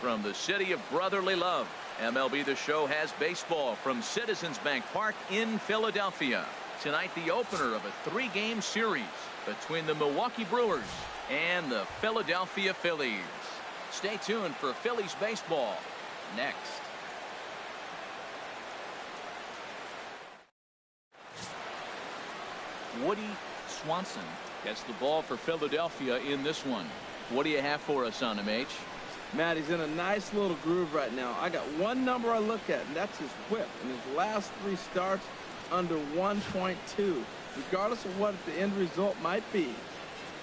from the city of brotherly love. MLB The Show has baseball from Citizens Bank Park in Philadelphia. Tonight, the opener of a 3-game series between the Milwaukee Brewers and the Philadelphia Phillies. Stay tuned for Phillies baseball next. Woody Swanson gets the ball for Philadelphia in this one. What do you have for us on him, H? Matt, he's in a nice little groove right now. I got one number I look at, and that's his whip. In his last 3 starts, under 1.2. Regardless of what the end result might be,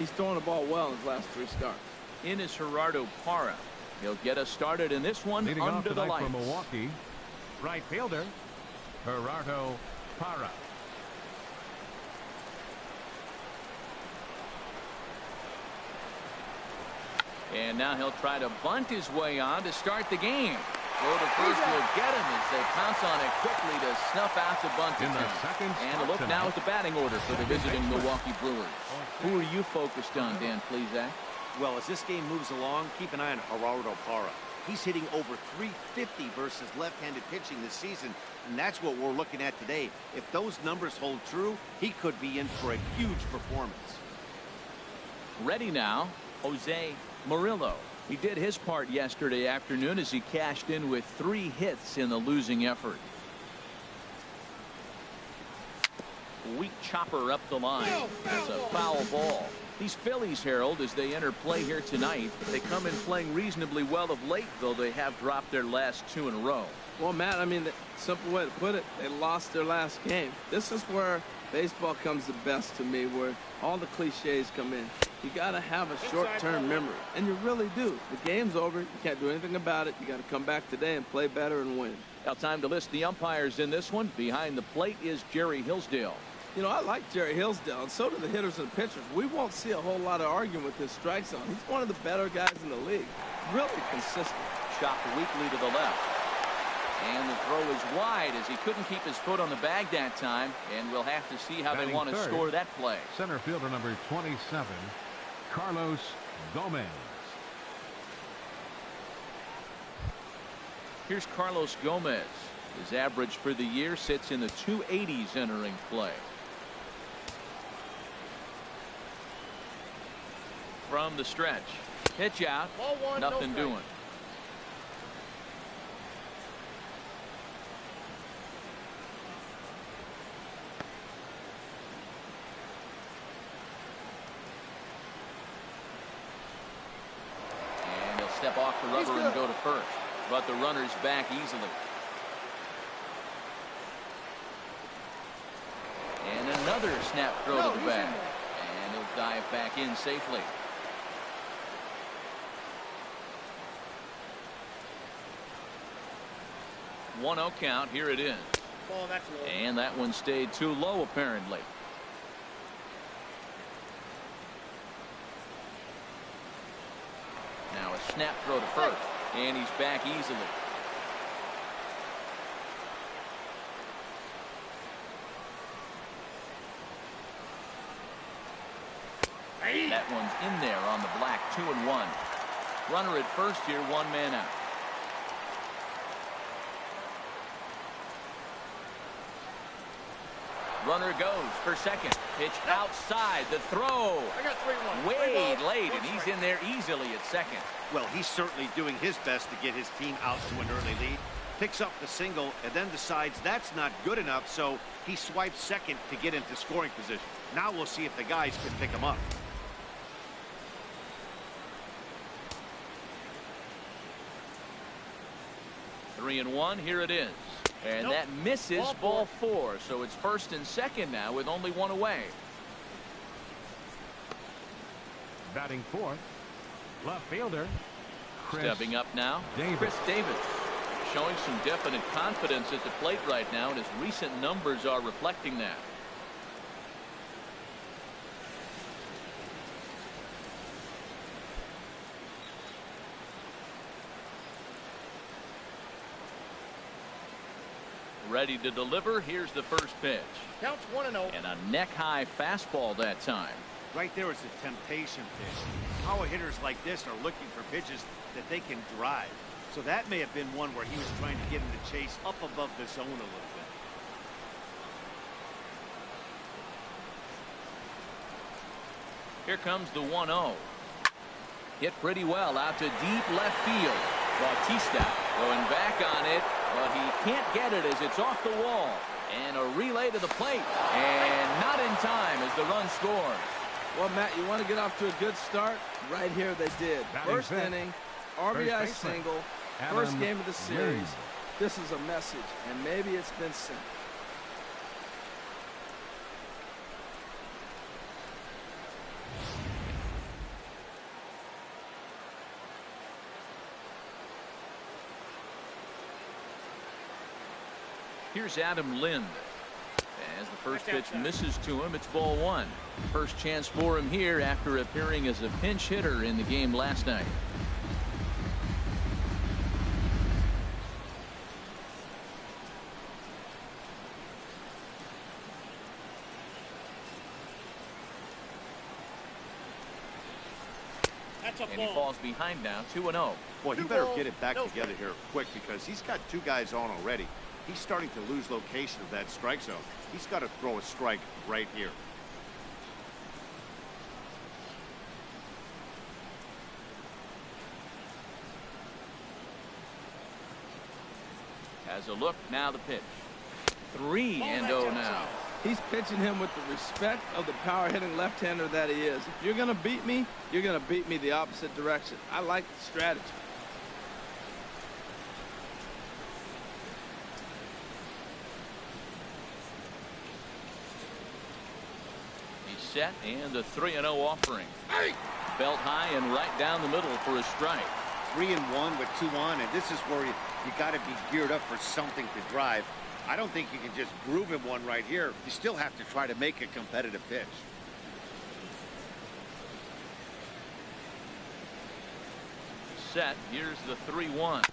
he's throwing the ball well in his last 3 starts. In is GERARDO PARRA. He'll get us started in this one. Leading under the lights. From Milwaukee, right fielder, GERARDO PARRA. And now he'll try to bunt his way on to start the game. Throw to first will get him as they pounce on it quickly to snuff out the bunt attempt. And a look now at the batting order for the visiting Milwaukee Brewers. Who are you focused on, Dan Plesac? Well, as this game moves along, keep an eye on GERARDO PARRA. He's hitting over 350 versus left-handed pitching this season, and that's what we're looking at today. If those numbers hold true, he could be in for a huge performance. Ready now, Jose Murillo. He did his part yesterday afternoon as he cashed in with 3 hits in the losing effort. Weak chopper up the line. That's a foul ball. These Phillies, Harold, as they enter play here tonight, they come in playing reasonably well of late, though they have dropped their last 2 in a row. Well, Matt, I mean, the simple way to put it, they lost their last game. This is where baseball comes the best to me, where all the cliches come in. You got to have a short-term memory, and you really do. The game's over. You can't do anything about it. You got to come back today and play better and win. Now time to list the umpires in this one. Behind the plate is Jerry Hillsdale. You know, I like Jerry Hillsdale, and so do the hitters and pitchers. We won't see a whole lot of arguing with his strike zone. He's one of the better guys in the league. Really consistent. Chopped weakly to the left. And the throw is wide as he couldn't keep his foot on the bag that time. And we'll have to see how they want to score that play. Center fielder number 27, Carlos Gomez. Here's Carlos Gomez. His average for the year sits in the 280s entering play. From the stretch. Pitch out. Nothing doing. And he'll step off the rubber and go to first. But the runner's back easily. And another snap throw to the bag. And he'll dive back in safely. One 0 count. Here it is. Oh, that's low. And that one stayed too low, apparently. Now a snap throw to first. And he's back easily. That one's in there on the black. 2-1. Runner at first here, 1 man out. Runner goes for second. Pitch outside. The throw. I got 3-1. Way late, and he's in there easily at second. Well, he's certainly doing his best to get his team out to an early lead. Picks up the single and then decides that's not good enough, so he swipes second to get into scoring position. Now we'll see if the guys can pick him up. Three and 1. Here it is. And that misses ball 4. So it's first and second now with only 1 away. Batting fourth, left fielder, Stepping up now, Chris Davis. Showing some definite confidence at the plate right now, and his recent numbers are reflecting that. Ready to deliver. Here's the first pitch. Counts 1-0. And a neck-high fastball that time. Right there is a temptation pitch. Power hitters like this are looking for pitches that they can drive. So that may have been one where he was trying to get him to chase up above the zone a little bit. Here comes the 1-0. Hit pretty well out to deep left field. Bautista going back on it, but he can't get it as it's off the wall. And a relay to the plate. And not in time as the run scores. Well, Matt, you want to get off to a good start? Right here they did. First inning, RBI single, first game of the series. This is a message, and maybe it's been sent. Here's Adam Lind. As the first pitch misses to him, it's ball one. First chance for him here after appearing as a pinch hitter in the game last night. That's a ball. And he falls behind now, 2-0. Boy, he better get it back together here quick because he's got two guys on already. He's starting to lose location of that strike zone. He's got to throw a strike right here. Has a look, now the pitch. 3-0 now. He's pitching him with the respect of the power-hitting left-hander that he is. If you're going to beat me, you're going to beat me the opposite direction. I like the strategy. Set and a 3-0 offering. Belt high and right down the middle for a strike. 3-1 with 2 on, and this is where you got to be geared up for something to drive. I don't think you can just groove him one right here. You still have to try to make a competitive pitch. Set. Here's the 3-1.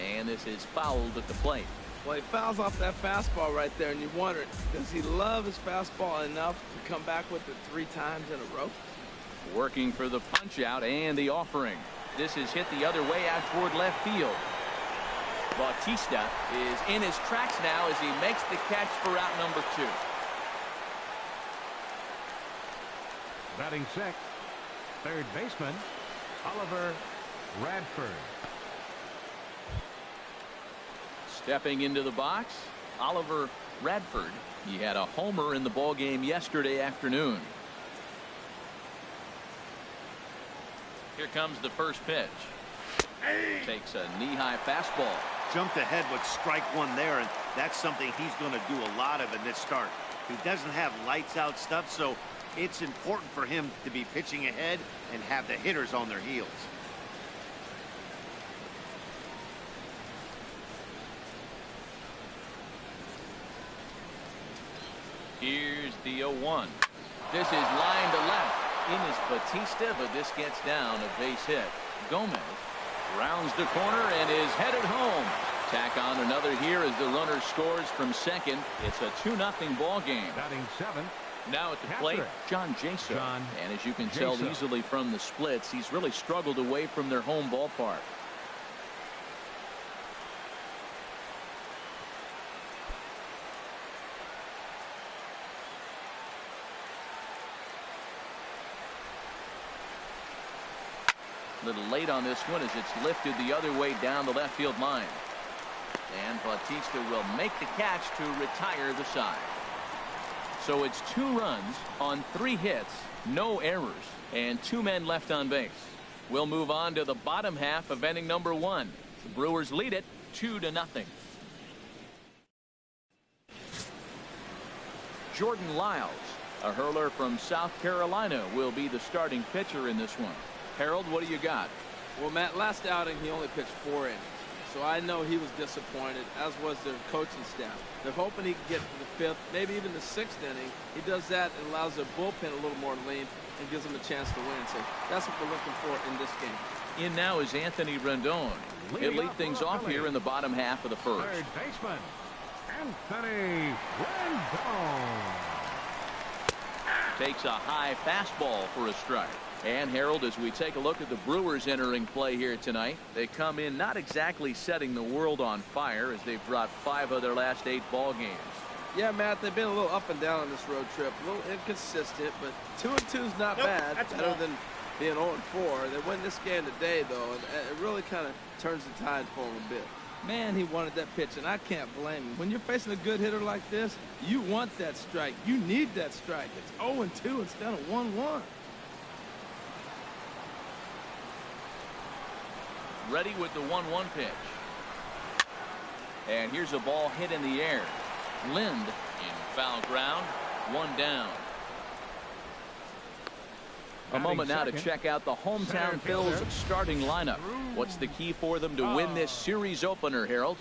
And this is fouled at the plate. Well, he fouls off that fastball right there, and you wonder, does he love his fastball enough to come back with it 3 times in a row? Working for the punch out and the offering. This is hit the other way out toward left field. Bautista is in his tracks now as he makes the catch for out number 2. Batting sixth, third baseman, Oliver Radford. Stepping into the box, Oliver Radford. He had a homer in the ball game yesterday afternoon. Here comes the first pitch. Takes a knee-high fastball. Jumped ahead with strike one there, and that's something he's going to do a lot of in this start. He doesn't have lights-out stuff, so it's important for him to be pitching ahead and have the hitters on their heels. Here's the 0-1. This is line to left. In is Bautista, but this gets down a base hit. Gomez rounds the corner and is headed home. Tack on another here as the runner scores from second. It's a 2-0 ball game. Batting seventh. Now at the plate, John Jaso. And as you can tell easily from the splits, he's really struggled away from their home ballpark. A little late on this one as it's lifted the other way down the left field line. And Bautista will make the catch to retire the side. So it's 2 runs on 3 hits, no errors, and 2 men left on base. We'll move on to the bottom half of inning number 1. The Brewers lead it 2-0. Jordan Lyles, a hurler from South Carolina, will be the starting pitcher in this one. Harold, what do you got? Well, Matt, last outing he only pitched 4 innings. So I know he was disappointed, as was their coaching staff. They're hoping he can get to the 5th, maybe even the 6th inning. He does that and allows their bullpen a little more lean and gives them a chance to win. So that's what we're looking for in this game. In now is Anthony Rendon. He'll lead things off here in the bottom half of the first. Third baseman, Anthony Rendon. Takes a high fastball for a strike. And Harold, as we take a look at the Brewers entering play here tonight, they come in not exactly setting the world on fire as they've dropped 5 of their last 8 ball games. Yeah, Matt, they've been a little up and down on this road trip, a little inconsistent, but 2-2 is not bad. Better than being 0-4. They win this game today, though, and it really kind of turns the tide for them a bit. Man, he wanted that pitch, and I can't blame him. When you're facing a good hitter like this, you want that strike. You need that strike. It's 0-2 instead of 1-1. Ready with the 1-1 pitch. And here's a ball hit in the air. Lind in foul ground. 1 down. A moment now to check out the hometown Phillies starting lineup. What's the key for them to win this series opener, Harold?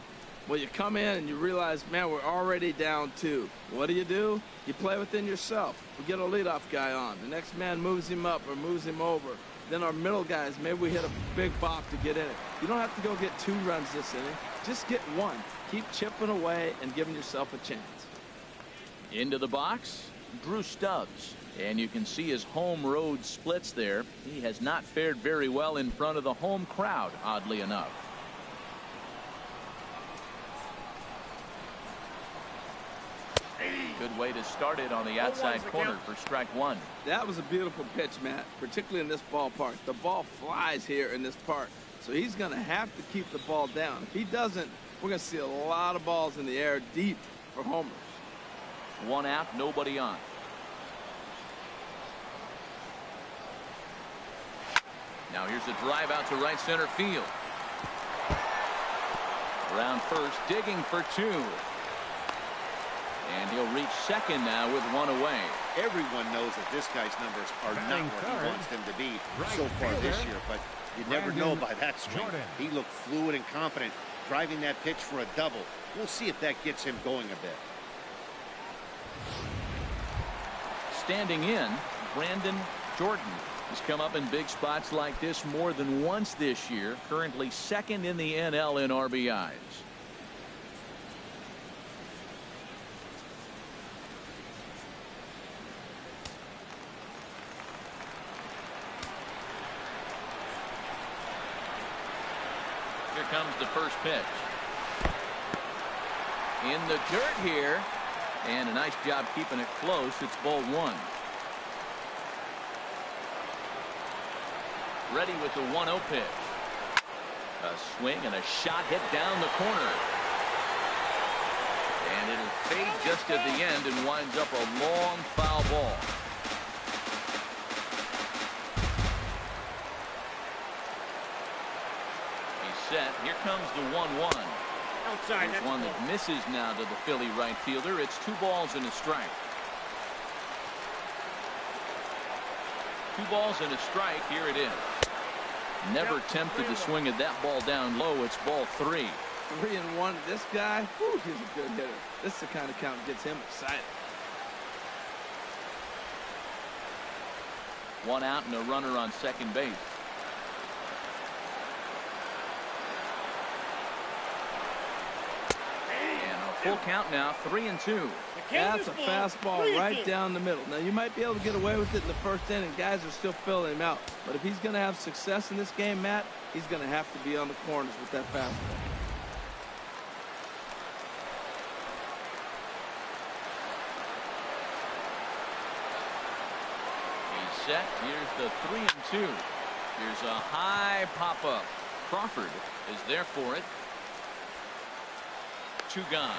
Well, you come in and you realize, man, we're already down 2. What do? You play within yourself. We get a leadoff guy on. The next man moves him up or moves him over. Then our middle guys, maybe we hit a big bop to get in it. You don't have to go get 2 runs this inning. Just get 1. Keep chipping away and giving yourself a chance. Into the box, Drew Stubbs. And you can see his home road splits there. He has not fared very well in front of the home crowd, oddly enough. Good way to start it on the outside corner for strike 1. That was a beautiful pitch, Matt, particularly in this ballpark. The ball flies here in this park, so he's going to have to keep the ball down. If he doesn't, we're going to see a lot of balls in the air deep for homers. 1 out, nobody on. Now here's a drive out to right center field. Around first, digging for 2. And he'll reach second now with 1 away. Everyone knows that this guy's numbers are not where he wants them to be so far this year, but you never know by that swing. He looked fluid and confident, driving that pitch for a double. We'll see if that gets him going a bit. Standing in, Brandon Jordan has come up in big spots like this more than once this year. Currently 2nd in the NL in RBIs. Here comes the first pitch. In the dirt here. And a nice job keeping it close. It's ball 1. Ready with the 1-0 pitch. A swing and a shot hit down the corner. And it'll fade just at the end and winds up a long foul ball. He's set. Here comes the 1-1. Outside. There's one that misses now to the Philly right fielder. It's 2 balls and a strike. 2 balls and a strike. Here it is. Never tempted to swing at that ball down low. It's ball 3. 3-1. This guy, whew, he's a good hitter. This is the kind of count that gets him excited. 1 out and a runner on second base. Full count now, 3-2. That's a fastball right down the middle. Now, you might be able to get away with it in the first inning. Guys are still filling him out. But if he's going to have success in this game, Matt, he's going to have to be on the corners with that fastball. He's set. Here's the 3-2. Here's a high pop-up. Crawford is there for it. 2 gone.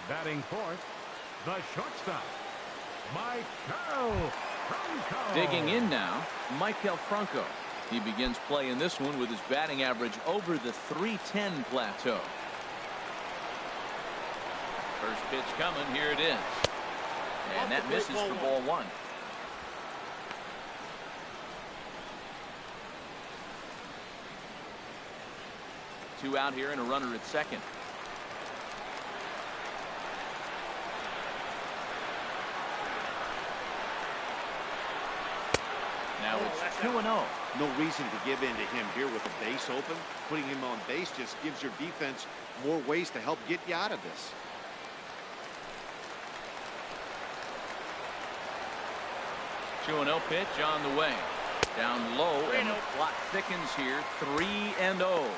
Batting fourth, the shortstop, Michael Franco. Digging in now, Michael Franco. He begins play in this one with his batting average over the .310 plateau. First pitch coming. Here it is. And that misses for ball 1. Two out here and a runner at second. Now it's 2-0. No reason to give in to him here with the base open. Putting him on base just gives your defense more ways to help get you out of this. 2-0 pitch on the way. Down low, and the plot thickens here. 3-0.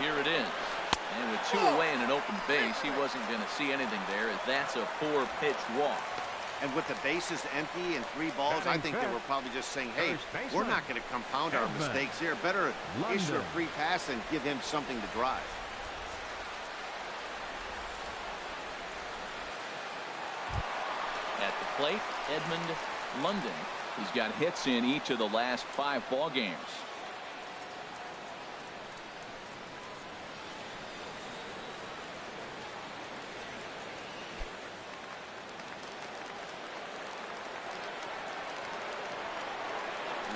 Here it is. And with 2 away and an open base, he wasn't going to see anything there, as that's a 4-pitch walk. And with the bases empty and 3 balls, I think they were probably just saying, hey, we're not going to compound our mistakes here. Better issue a free pass and give him something to drive. At the plate, Edmund London. He's got hits in each of the last 5 ball games.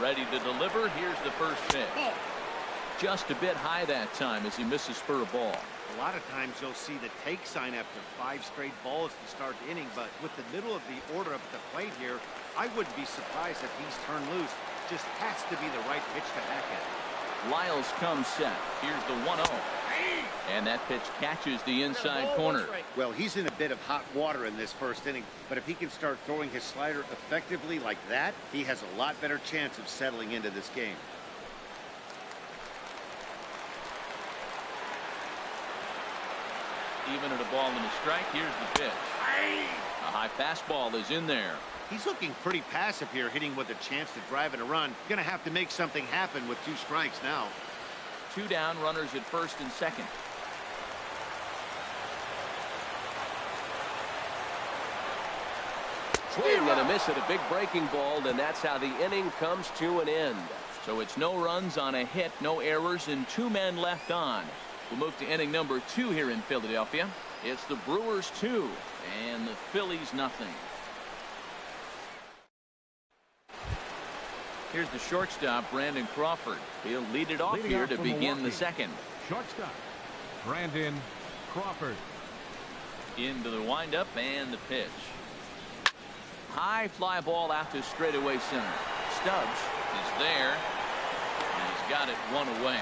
Ready to deliver. Here's the first pitch. Just a bit high that time as he misses for a ball. A lot of times you'll see the take sign after 5 straight balls to start the inning, but with the middle of the order up at the plate here, I wouldn't be surprised if he's turned loose. Just has to be the right pitch to hack at. Lyles comes set. Here's the 1-0. And that pitch catches the inside corner. Well, he's in a bit of hot water in this first inning, but if he can start throwing his slider effectively like that, he has a lot better chance of settling into this game. Even at a ball and a strike, here's the pitch. A high fastball is in there. He's looking pretty passive here, hitting with a chance to drive in a run. Gonna have to make something happen with 2 strikes now. 2 down, runners at first and second. Swing and a miss at a big breaking ball, and that's how the inning comes to an end. So it's no runs on a hit, no errors, and 2 men left on. We'll move to inning number 2 here in Philadelphia. It's the Brewers 2 and the Phillies nothing. Here's the shortstop, Brandon Crawford. He'll lead it off here to begin the second. Shortstop, Brandon Crawford. Into the windup and the pitch. High fly ball out to straightaway center. Stubbs is there. And he's got it 1 away.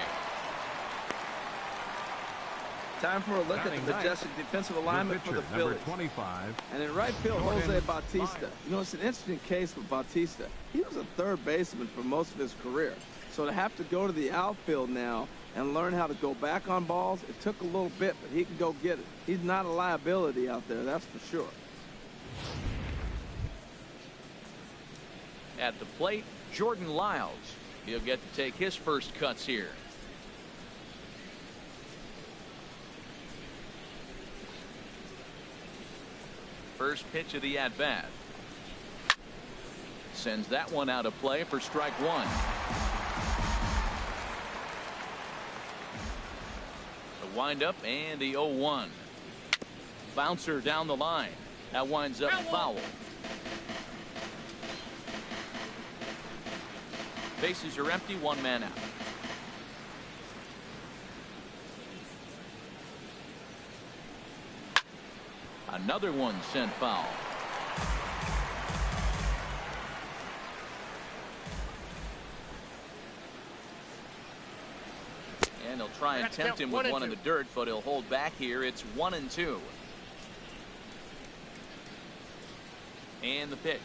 Time for a look at the majestic defensive alignment for the Phillies. 25. And in right field, Jose Bautista. You know, it's an interesting case with Bautista. He was a third baseman for most of his career. So to have to go to the outfield now and learn how to go back on balls, it took a little bit, but he can go get it. He's not a liability out there, that's for sure. At the plate, Jordan Lyles. He'll get to take his first cuts here. First pitch of the at-bat. Sends that one out of play for strike 1. The windup and the 0-1. Bouncer down the line. That winds up foul. Bases are empty, 1 man out. Another one sent foul. And he'll try and tempt him with one in the dirt, but he'll hold back here. It's 1-2. And the pitch.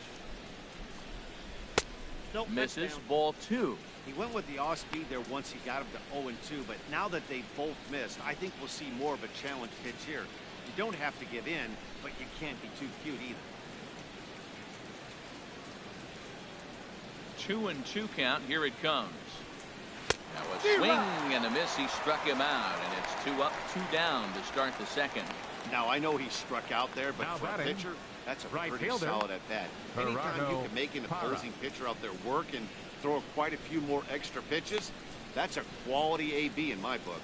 Nope, misses. Ball 2. He went with the off speed there once he got him to 0-2, but now that they both missed, I think we'll see more of a challenge pitch here. You don't have to give in, but you can't be too cute either. 2-2 count. Here it comes. Now a swing and a miss. He struck him out, and it's 2 up, 2 down to start the second. Now I know he struck out there, but for a pitcher, that's a pretty solid at bat. Anytime you can make an opposing pitcher out there work and throw quite a few more extra pitches, that's a quality AB in my book.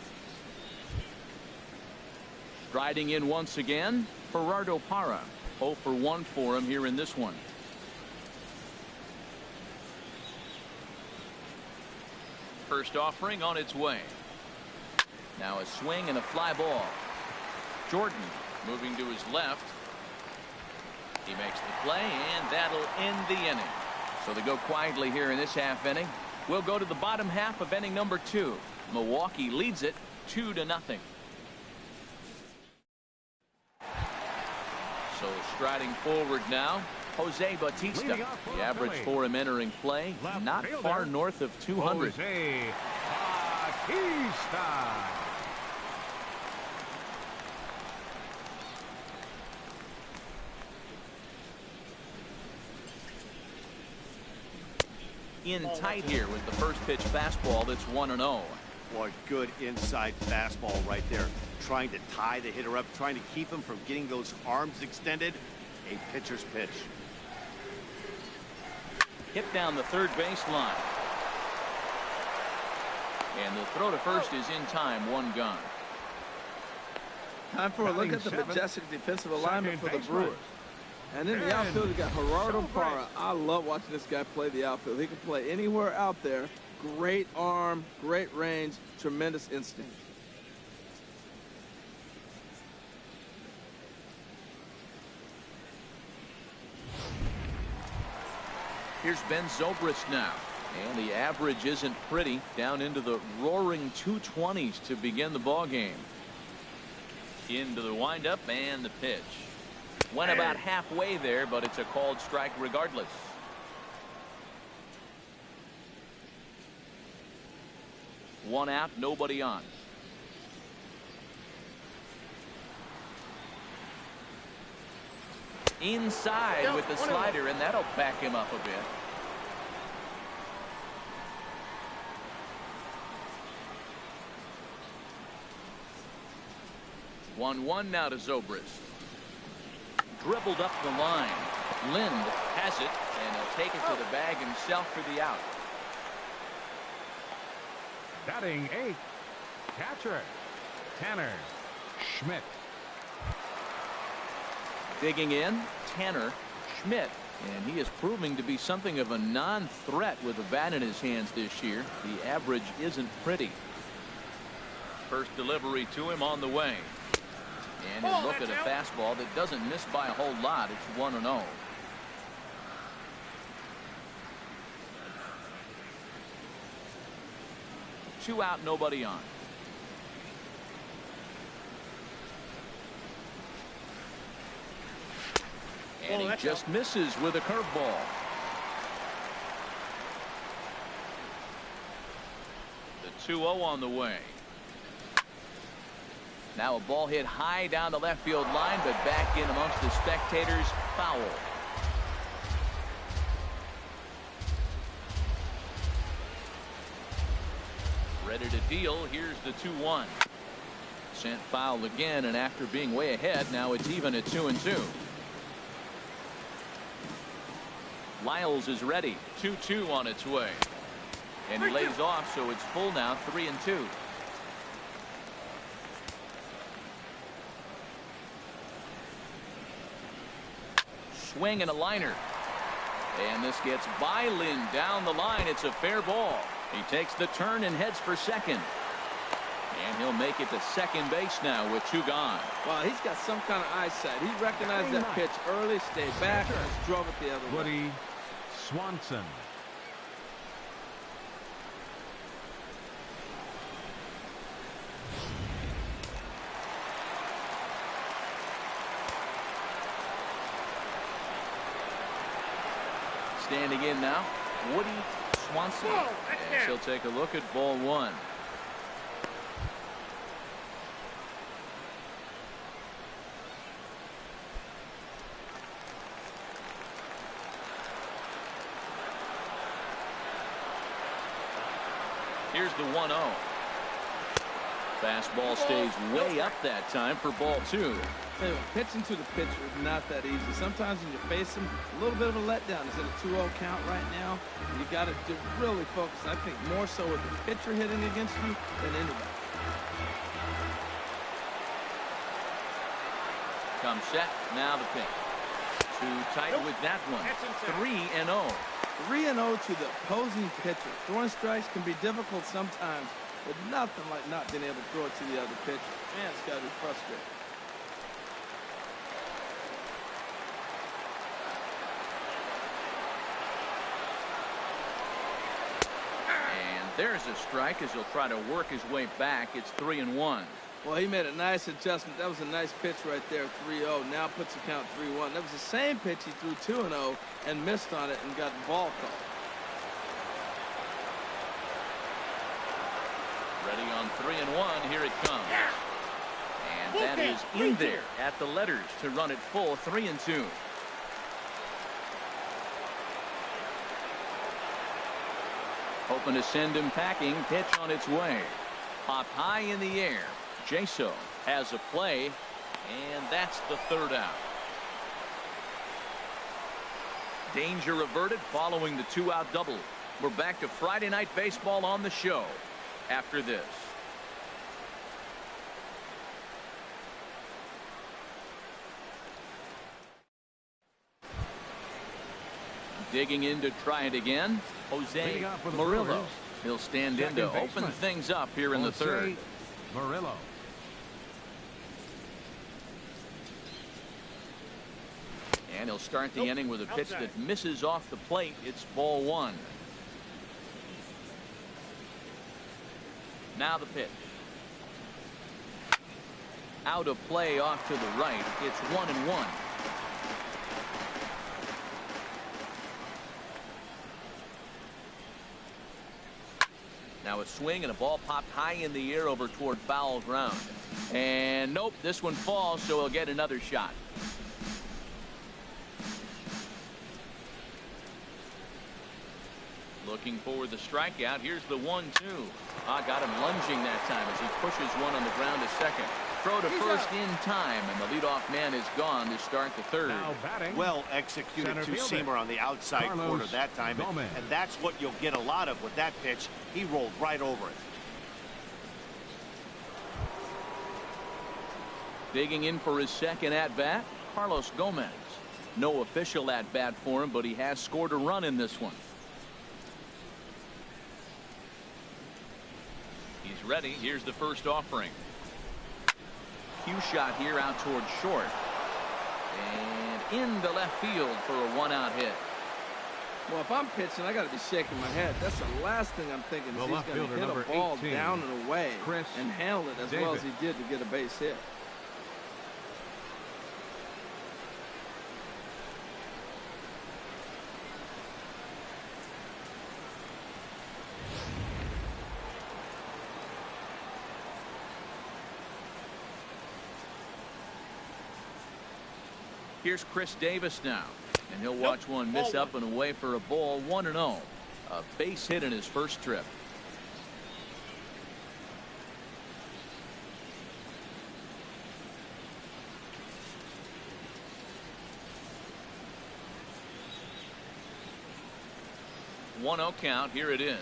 Striding in once again, GERARDO PARRA. 0 for 1 for him here in this one. First offering on its way. Now a swing and a fly ball. Jordan moving to his left. He makes the play, and that'll end the inning. So they go quietly here in this half inning. We'll go to the bottom half of inning number 2. Milwaukee leads it 2-0. So striding forward now, Jose Bautista. The average for him entering play, not far north of 200. Jose Bautista. In tight here with the first pitch fastball that's 1-0. Boy, good inside fastball right there. Trying to tie the hitter up, trying to keep him from getting those arms extended. A pitcher's pitch. Hit down the third baseline. And the throw to first is in time, 1 gone. Time for a look at the majestic defensive alignment for the Brewers. And in the outfield, you got Gerardo Parra. I love watching this guy play the outfield. He can play anywhere out there. Great arm, great range, tremendous instinct. Here's Ben Zobrist now. And the average isn't pretty, down into the roaring 220s to begin the ball game. Into the windup and the pitch. Went about halfway there, but it's a called strike regardless. One out, nobody on. Inside with the slider, and that'll back him up a bit. One now to Zobrist. Dribbled up the line. Lind has it, and he'll take it to the bag himself for the out. Batting 8th, catcher Tanner Schmidt. Digging in, Tanner Schmidt, and he is proving to be something of a non-threat with a bat in his hands this year. The average isn't pretty. First delivery to him on the way. And he'll look at a fastball that doesn't miss by a whole lot. It's 1-0. Two out, nobody on. And he just misses with a curveball. The 2-0 on the way. Now a ball hit high down the left field line, but back in amongst the spectators. Foul. Ready to deal. Here's the 2-1. Sent foul again, and after being way ahead, now it's even at 2-2. Lyles is ready. 2-2 on its way. And he lays off, so it's full now, 3-2. Swing and a liner. And this gets by Lind down the line. It's a fair ball. He takes the turn and heads for second. And he'll make it to second base now with 2 gone. Well, he's got some kind of eyesight. He recognized that pitch early, stayed back, and just drove it the other way. Woody Swanson. Standing in now, Woody Swanson. And she'll take a look at ball 1. Here's the 1-0. Fastball stays way up that time for ball 2. Hey, pitching to the pitcher is not that easy. Sometimes when you face him, a little bit of a letdown. It's at a 2-0 count right now. You got to really focus. I think more so with the pitcher hitting against you than anybody. Come set. Now the pitch. Too tight with that one. 3-0. 3-0 to the opposing pitcher. Throwing strikes can be difficult sometimes, but nothing like not being able to throw it to the other pitcher. Man, it's got to be frustrating. There's a strike as he'll try to work his way back. It's 3-1. Well, he made a nice adjustment. That was a nice pitch right there, 3-0. Now puts the count 3-1. That was the same pitch he threw 2-0 and missed on it and got the ball called. Ready on 3-1. Here it comes. And that is in there at the letters to run it full 3-2. Hoping to send him packing. Pitch on its way. Popped high in the air. Jaso has a play, and that's the third out. Danger averted following the 2-out double. We're back to Friday Night Baseball on the show after this. Digging in to try it again, Jose Murillo. He'll stand in to open things up here in the third. Murillo. And he'll start the inning with a pitch that misses off the plate. It's ball one. Now the pitch. Out of play off to the right. It's 1-1. Now a swing and a ball popped high in the air over toward foul ground. And nope, this one falls, so he'll get another shot. Looking for the strikeout. Here's the 1-2. Got him lunging that time as he pushes one on the ground to second. Throw to first in time, and the leadoff man is gone to start the third. Now batting. Well executed two-seamer on the outside corner that time, and that's what you'll get a lot of with that pitch. He rolled right over it. Digging in for his second at-bat, Carlos Gomez. No official at-bat for him, but he has scored a run in this one. He's ready. Here's the first offering. Cue shot here out towards short. And into left field for a one-out hit. Well, if I'm pitching, I got to be shaking my head. That's the last thing I'm thinking. Is he's going to hit a ball down and away and handle it as well as he did to get a base hit. Here's Chris Davis now, and he'll watch one miss up and away for a ball. 1-0. A base hit in his first trip. One 0 count. Here it is.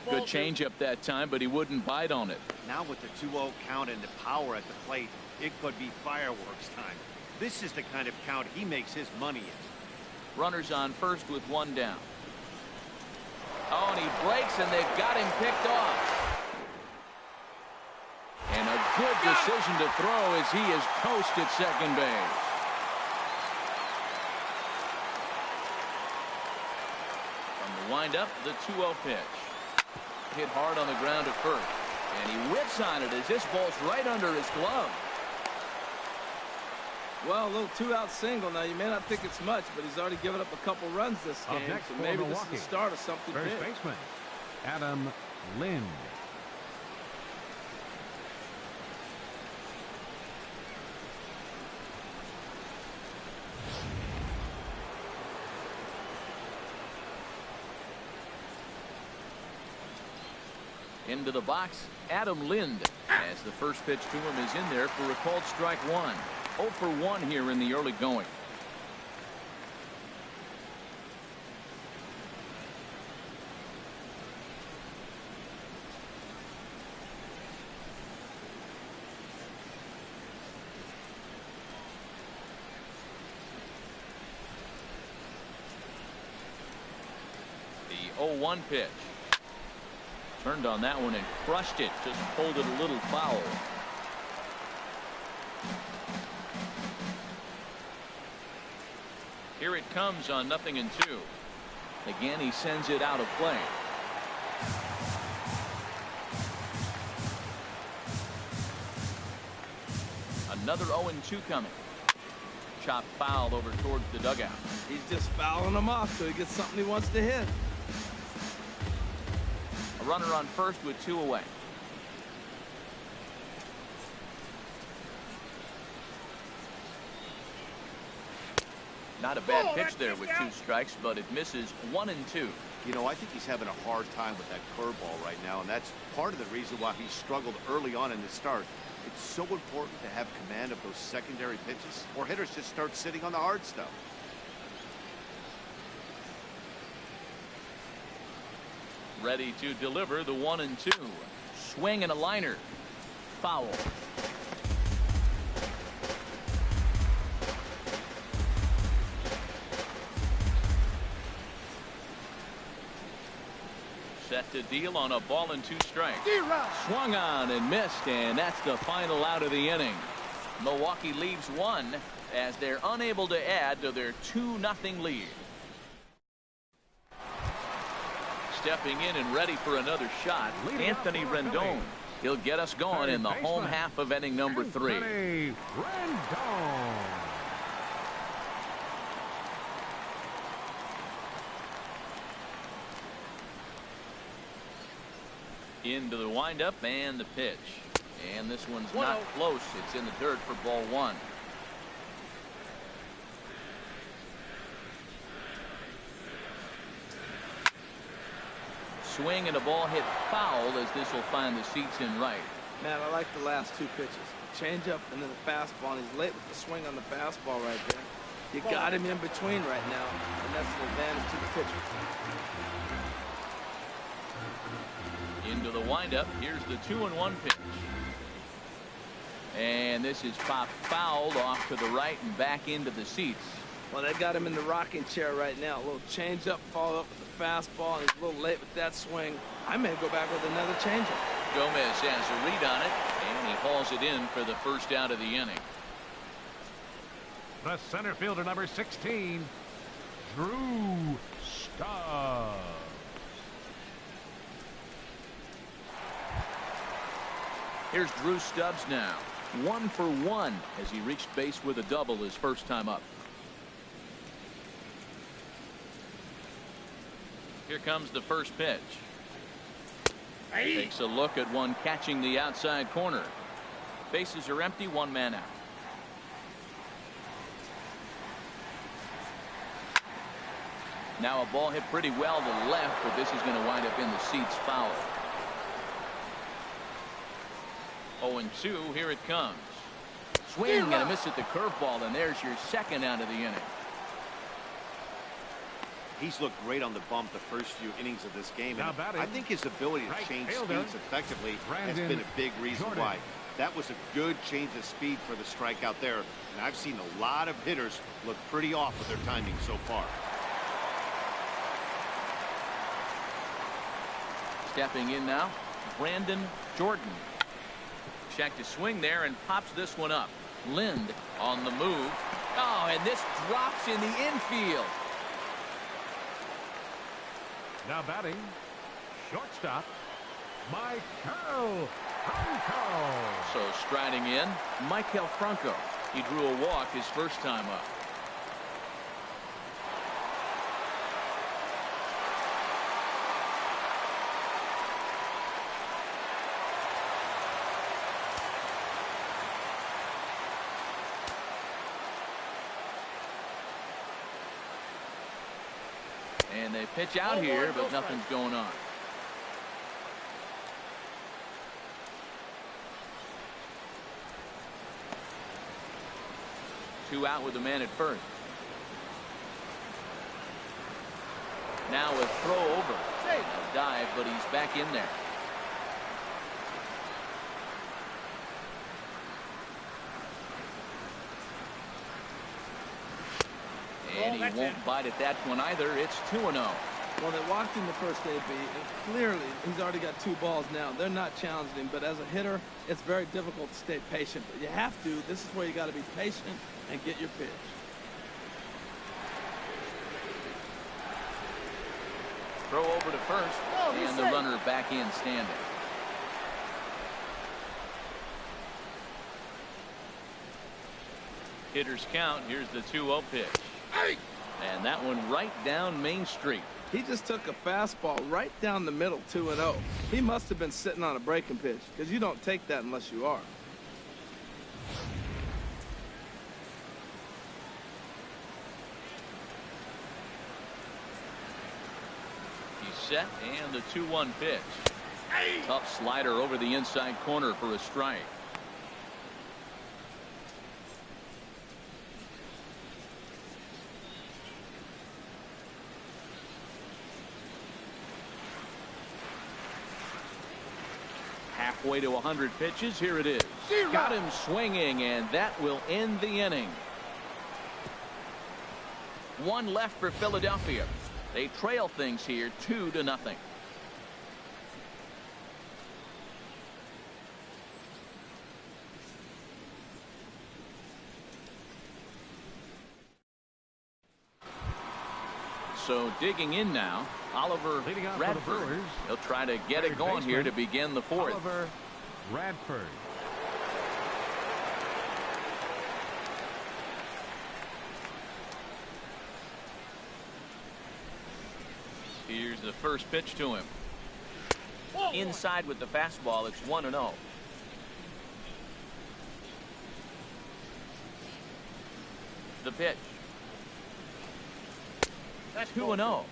Good changeup that time, but he wouldn't bite on it. Now with the 2-0 count and the power at the plate, it could be fireworks time. This is the kind of count he makes his money in. Runners on first with one down. Oh, and he breaks, and they've got him picked off. And a good decision to throw as he is toast at second base. From the windup, the 2-0 pitch. Hit hard on the ground at first. And he whips on it as this ball's right under his glove. Well, a little 2-out single. Now, you may not think it's much, but he's already given up a couple runs this game. So maybe this is the start of something big. First baseman, Adam Lind. Into the box, Adam Lind, as the first pitch to him is in there for a called strike one. 0 for 1 here in the early going. The 0-1 pitch. Turned on that one and crushed it. Just pulled it a little foul. Here it comes on 0-2. Again, he sends it out of play. Another 0-2 coming. Chop foul over towards the dugout. He's just fouling them off so he gets something he wants to hit. A runner on first with 2 away. Not a bad pitch there with 2 strikes, but it misses 1-2. You know, I think he's having a hard time with that curveball right now, and that's part of the reason why he struggled early on in the start. It's so important to have command of those secondary pitches, or hitters just start sitting on the hard stuff. Ready to deliver the 1-2. Swing and a liner. Foul. Set to deal on a ball and 2 strikes. Swung on and missed, and that's the final out of the inning. Milwaukee leaves 1 as they're unable to add to their 2-0 lead. Stepping in and ready for another shot, Anthony Rendon. He'll get us going in the home half of inning number 3. Rendon. Into the windup and the pitch. And this one's not close. It's in the dirt for ball 1. Swing and a ball hit foul as this will find the seats in right. Man, I like the last 2 pitches. The changeup and then the fastball, and he's late with the swing on the fastball right there. You got him in between right now, and that's an advantage to the pitcher. Into the windup. Here's the 2-1 pitch. And this is popped fouled off to the right and back into the seats. Well, they got him in the rocking chair right now. A little changeup, followed up with the fastball, and he's a little late with that swing. I may go back with another changeup. Gomez has a read on it, and he hauls it in for the first out of the inning. The center fielder, number 16, Drew Stubbs. Here's Drew Stubbs now. 1 for 1 as he reached base with a double his first time up. Here comes the first pitch. Takes a look at one catching the outside corner. Bases are empty, 1 man out. Now a ball hit pretty well to left, but this is going to wind up in the seats foul. 0-2, here it comes. Swing and a miss at the curveball, and there's your second out of the inning. He's looked great on the bump the first few innings of this game. And I think his ability to change speeds effectively has been a big reason why. That was a good change of speed for the strikeout there. And I've seen a lot of hitters look pretty off with their timing so far. Stepping in now, Brandon Jordan. Check to swing there and pops this one up. Lind on the move. Oh, and this drops in the infield. Now batting, shortstop, Michael Franco. So striding in, Michael Franco. He drew a walk his first time up. And they pitch out here, but nothing's going on. Two out with the man at first. Now a throw over. A dive, but he's back in there. And he won't bite at that one either. It's 2-0. Well, they walked him the first AB, and clearly he's already got 2 balls now. They're not challenging him, but as a hitter, it's very difficult to stay patient. But you have to. This is where you got to be patient and get your pitch. Throw over to first, and the runner back in standing. Hitters count. Here's the 2-0 pitch. And that one right down Main Street. He just took a fastball right down the middle, 2-0. He must have been sitting on a breaking pitch, because you don't take that unless you are. He's set, and the 2-1 pitch. Tough slider over the inside corner for a strike. Halfway to 100 pitches. Here it is. Got him swinging, and that will end the inning. One left for Philadelphia. They trail things here 2-0. So digging in now, Oliver Leading off for the Radford. Brewers, He'll try to get it going here to begin the fourth. Oliver Radford. Here's the first pitch to him. Inside with the fastball. It's 1-0. The pitch. That's 2-0.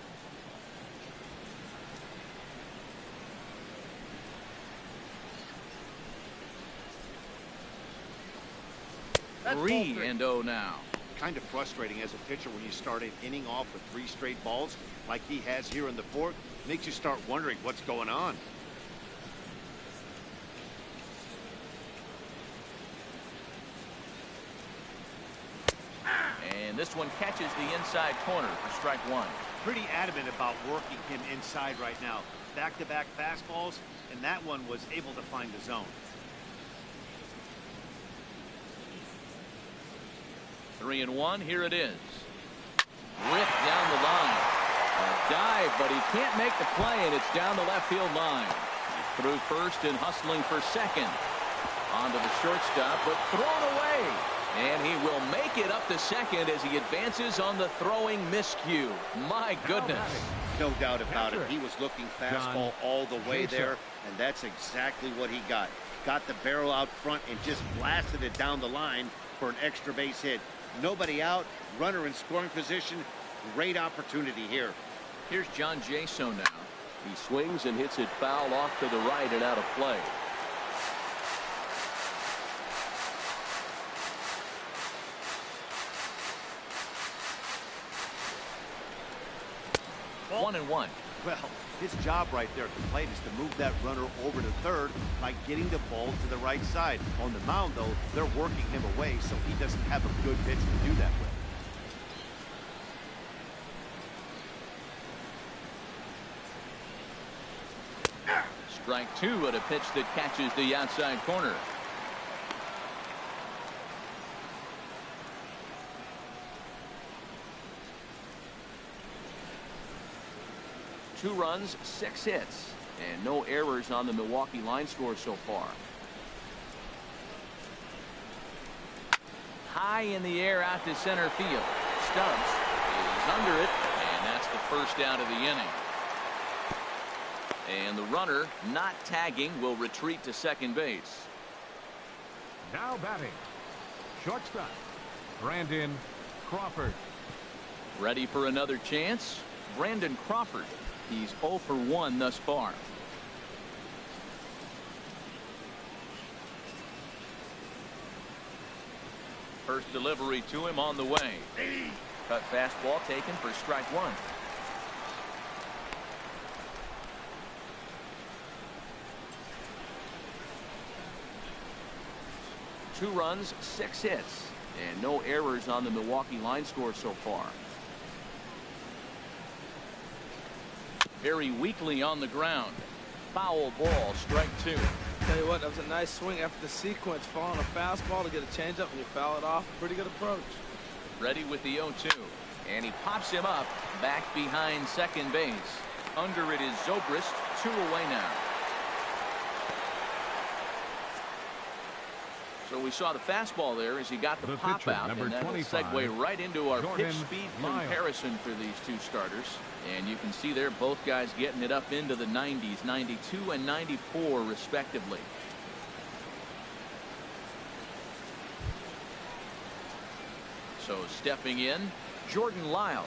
That's 3-0 now. Kind of frustrating as a pitcher when you start an inning off with 3 straight balls like he has here in the fourth. Makes you start wondering what's going on. And this one catches the inside corner for strike one. Pretty adamant about working him inside right now. Back-to-back fastballs, and that one was able to find the zone. 3-1. Here it is. Ripped down the line. A dive, but he can't make the play, and it's down the left field line. He threw first and hustling for second. Onto the shortstop, but thrown away. And he will make it up to second as he advances on the throwing miscue. My goodness. No doubt about it. He was looking fastball all the way there, and that's exactly what he got. Got the barrel out front and just blasted it down the line for an extra base hit. Nobody out, runner in scoring position. Great opportunity here. Here's John Jaso now. He swings and hits it foul off to the right and out of play. One and one. Well, his job right there at the plate is to move that runner over to third by getting the ball to the right side. On the mound, though, they're working him away, so he doesn't have a good pitch to do that with. Strike two at a pitch that catches the outside corner. Two runs, 6 hits, and no errors on the Milwaukee line score so far. High in the air out to center field. Stubbs is under it, and that's the first out of the inning. And the runner, not tagging, will retreat to second base. Now batting, shortstop, Brandon Crawford. Ready for another chance? Brandon Crawford. He's 0 for 1 thus far. First delivery to him on the way. Cut fastball taken for strike one. Two runs, 6 hits, and no errors on the Milwaukee line score so far. Very weakly on the ground. Foul ball, strike two. Tell you what, that was a nice swing after the sequence. Following a fastball to get a changeup and you foul it off. Pretty good approach. Ready with the 0-2. And he pops him up back behind second base. Under it is Zobrist, 2 away now. So we saw the fastball there as he got the pop pitcher, out, number and that'll 25, segue right into our Jordan pitch speed Lyles. comparison for these two starters. And you can see there both guys getting it up into the 90s, 92 and 94 respectively. So stepping in, Jordan Lyles,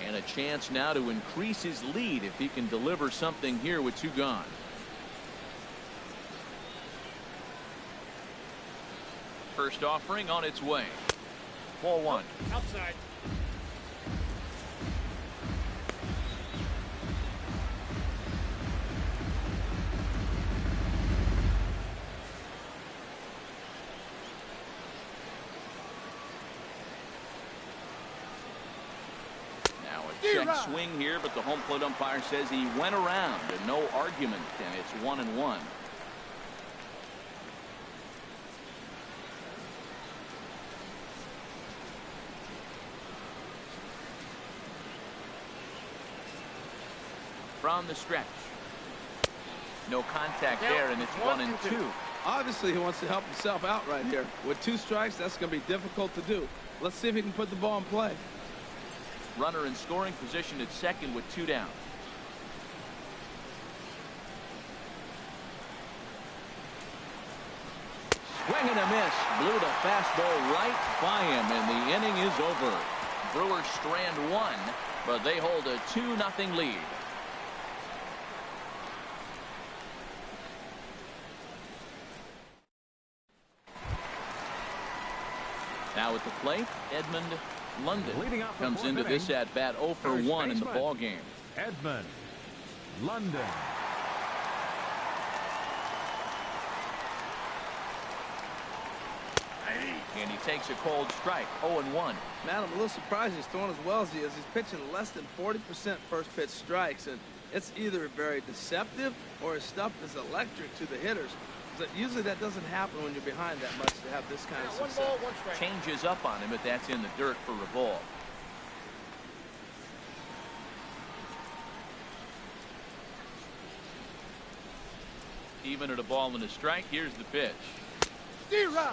and a chance now to increase his lead if he can deliver something here with 2 gone. First offering on its way. Ball 1. Outside. Now a check swing here, but the home plate umpire says he went around and no argument, and it's 1-1. From the stretch. No contact there, and it's 1-2. Obviously, he wants to help himself out right here. With 2 strikes, that's going to be difficult to do. Let's see if he can put the ball in play. Runner in scoring position at second with 2 down. Swing and a miss. Blew the fastball right by him, and the inning is over. Brewers strand 1, but they hold a 2-0 lead. Now at the plate, Edmund London comes into this at bat 0 for 1 in the ball game. Edmund London. And he takes a cold strike, 0-1. Man, I'm a little surprised he's throwing as well as he is. He's pitching less than 40% first pitch strikes, and it's either very deceptive or his stuff is electric to the hitters. Usually that doesn't happen when you're behind that much to have this kind of success. 1 ball, 1 strike. Changes up on him, but that's in the dirt for a ball. Even at a ball and a strike, here's the pitch.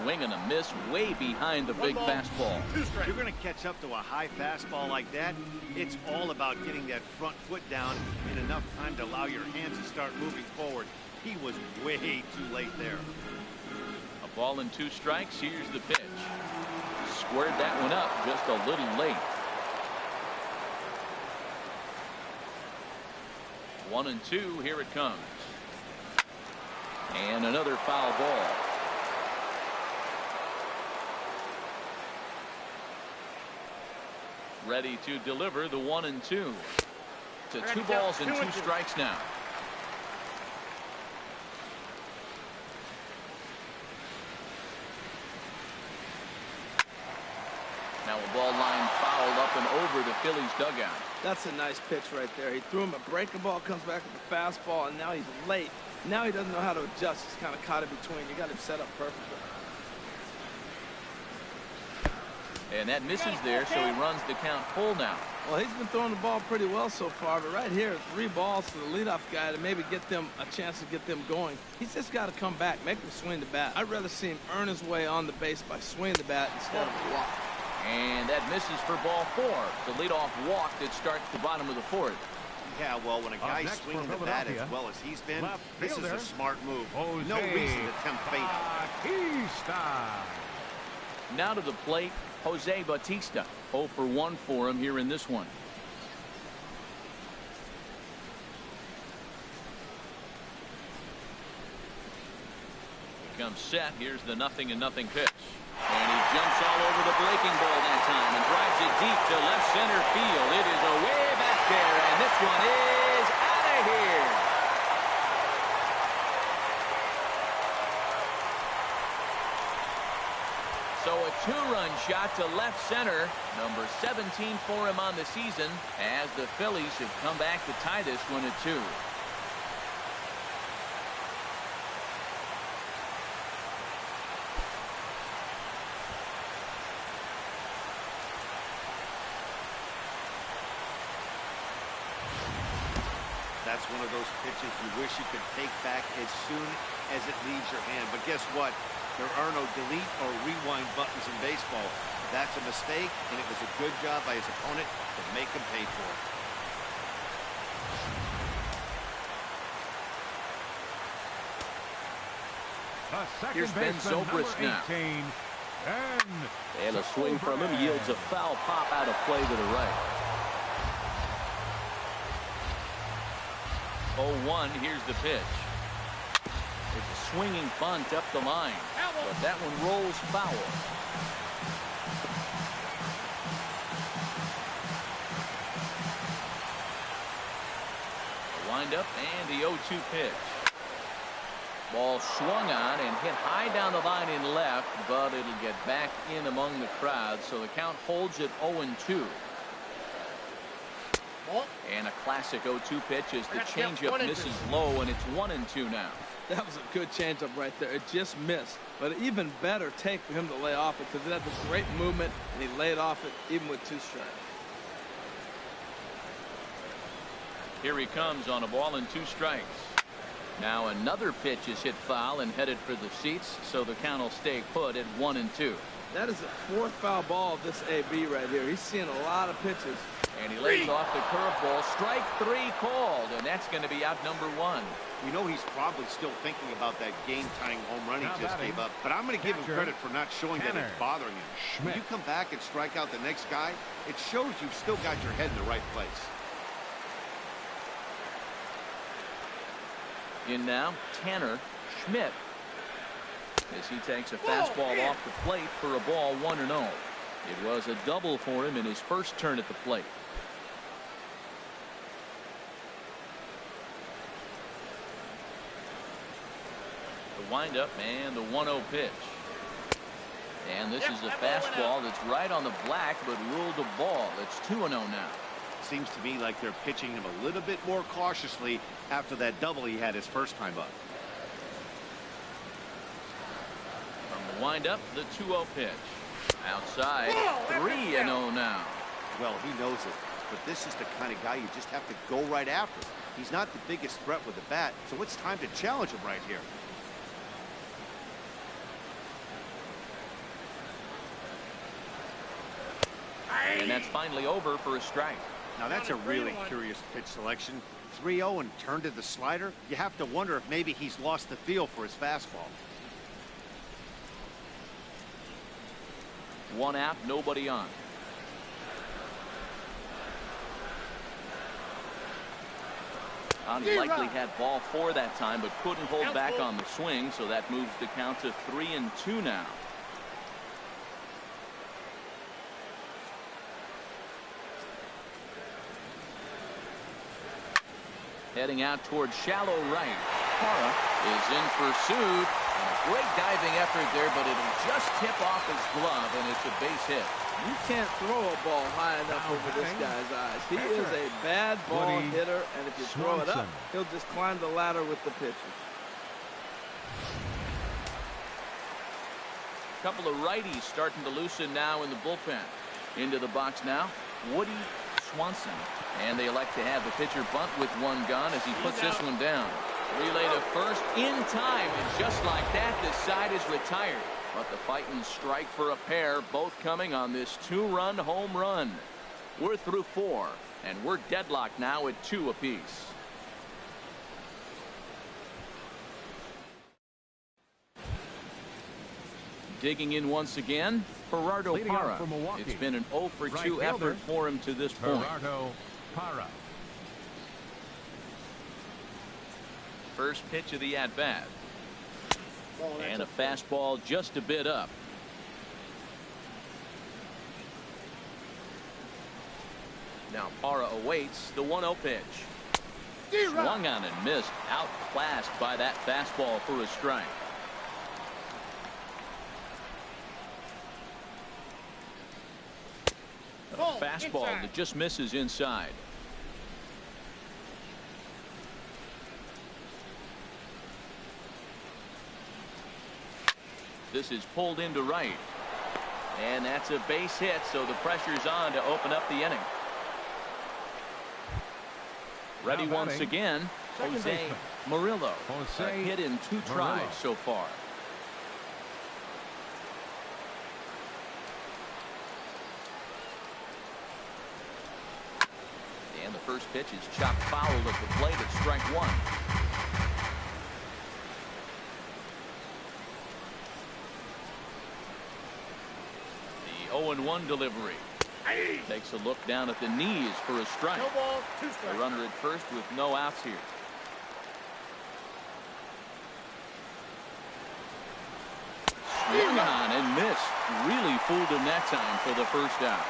Swing and a miss way behind the big fastball. You're going to catch up to a high fastball like that. It's all about getting that front foot down in enough time to allow your hands to start moving forward. He was way too late there. A ball and 2 strikes. Here's the pitch. Squared that one up just a little late. 1-2. Here it comes. And another foul ball. Ready to deliver the 1-2. To 2 balls and 2 strikes now. Now a ball line fouled up and over the Phillies dugout. That's a nice pitch right there. He threw him a breaking ball, comes back with a fastball, and now he's late. Now he doesn't know how to adjust. He's kind of caught in between. You got him set up perfectly. And that misses there, so he runs the count full now. Well, he's been throwing the ball pretty well so far, but right here, 3 balls to the leadoff guy to maybe get them a chance to get them going. He's just got to come back, make him swing the bat. I'd rather see him earn his way on the base by swinging the bat instead of a walk. And that misses for ball 4. The leadoff walk that starts the bottom of the 4th. Yeah, well, when a guy's swinging the bat as well as he's been, this is a smart move. No reason to tempt fate. Bautista. Now to the plate, Jose Bautista. 0 for 1 for him here in this one. He comes set. Here's the 0-0 pitch. And he jumps all over the breaking ball that time and drives it deep to left center field. It is away back there, and this one is out of here. So a 2-run shot to left center, number 17 for him on the season, as the Phillies have come back to tie this one at 2. That's one of those pitches you wish you could take back as soon as it leaves your hand. But guess what? There are no delete or rewind buttons in baseball. That's a mistake, and it was a good job by his opponent to make him pay for it. Here's Ben Zobrist now. And a swing from him yields a foul pop out of play to the right. 0-1, here's the pitch. It's a swinging bunt up the line, but that one rolls foul. A windup and the 0-2 pitch. Ball swung on and hit high down the line in left, but it'll get back in among the crowd, so the count holds at 0-2. And a classic 0-2 pitch as the changeup misses low, and it's 1-2 now. That was a good changeup right there. It just missed, but an even better take for him to lay off it because it had the great movement, and he laid off it even with 2 strikes. Here he comes on a ball and 2 strikes. Now another pitch is hit foul and headed for the seats, so the count will stay put at 1-2. That is the 4th foul ball of this AB right here. He's seeing a lot of pitches. And he lays off the curveball. Strike 3 called, and that's going to be out number 1. We know he's probably still thinking about that game-tying home run he just gave up, but I'm going to give him credit for not showing that it's bothering him. When you come back and strike out the next guy, it shows you've still got your head in the right place. In now, Tanner Schmidt, as he takes a fastball off the plate for a ball 1-0. It was a double for him in his first turn at the plate. The windup and the 1-0 pitch. And this is a fastball that's right on the black, but ruled a ball. It's 2-0 now. Seems to me like they're pitching him a little bit more cautiously after that double he had his first time up. From the windup, the 2-0 pitch. Outside, 3-0 now. Well, he knows it, but this is the kind of guy you just have to go right after. He's not the biggest threat with the bat, so it's time to challenge him right here. And that's finally over for a strike. Now that's a really curious pitch selection. 3-0 and turned to the slider. You have to wonder if maybe he's lost the feel for his fastball. 1 out, nobody on. He likely had ball 4 that time, but couldn't hold back on the swing, so that moves the count to 3-2 now. Heading out towards shallow right. Parra is in pursuit. And a great diving effort there, but it'll just tip off his glove, and it's a base hit. You can't throw a ball high enough over this guy's eyes. He is a bad ball hitter, and if you throw it up, he'll just climb the ladder with the pitches. A couple of righties starting to loosen now in the bullpen. Into the box now, Woody SWANSON. And they elect to have the pitcher bunt with 1 gone as he puts this one down. Relay to first in time, and just like that, the side is retired. But the fighting strike for a pair, both coming on this 2-run home run. We're through 4, and we're deadlocked now at 2 apiece. Digging in once again, GERARDO PARRA. It's been an 0 for 2 effort for him to this point. GERARDO PARRA. First pitch of the at-bat. And a fastball just a bit up. Now Parra awaits the 1-0 pitch. Swung on and missed. Outclassed by that fastball for a strike. A fastball that just misses inside. This is pulled into right. And that's a base hit, so the pressure's on to open up the inning. Ready once again, Jose Murillo. A hit in 2 tries so far. And the first pitch is chopped foul at the plate at strike one. The 0-1 delivery. Takes a look down at the knees for a strike. No balls, 2 strikes. A runner at first with no outs here. Swing on and missed. Really fooled him that time for the first out.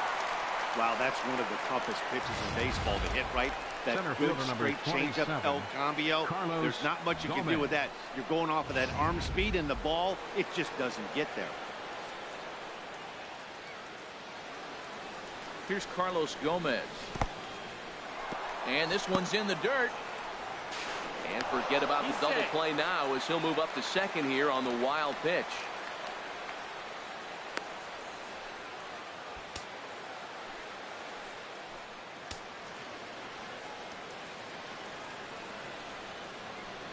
Wow, that's one of the toughest pitches in baseball to hit, right? That Center good fielder number straight changeup, 27, El Cambio. Carlos There's not much you can do Gomez. with that. You're going off of that arm speed, and the ball, it just doesn't get there. Here's Carlos Gomez. And this one's in the dirt. And forget about the double play now as he'll move up to second here on the wild pitch.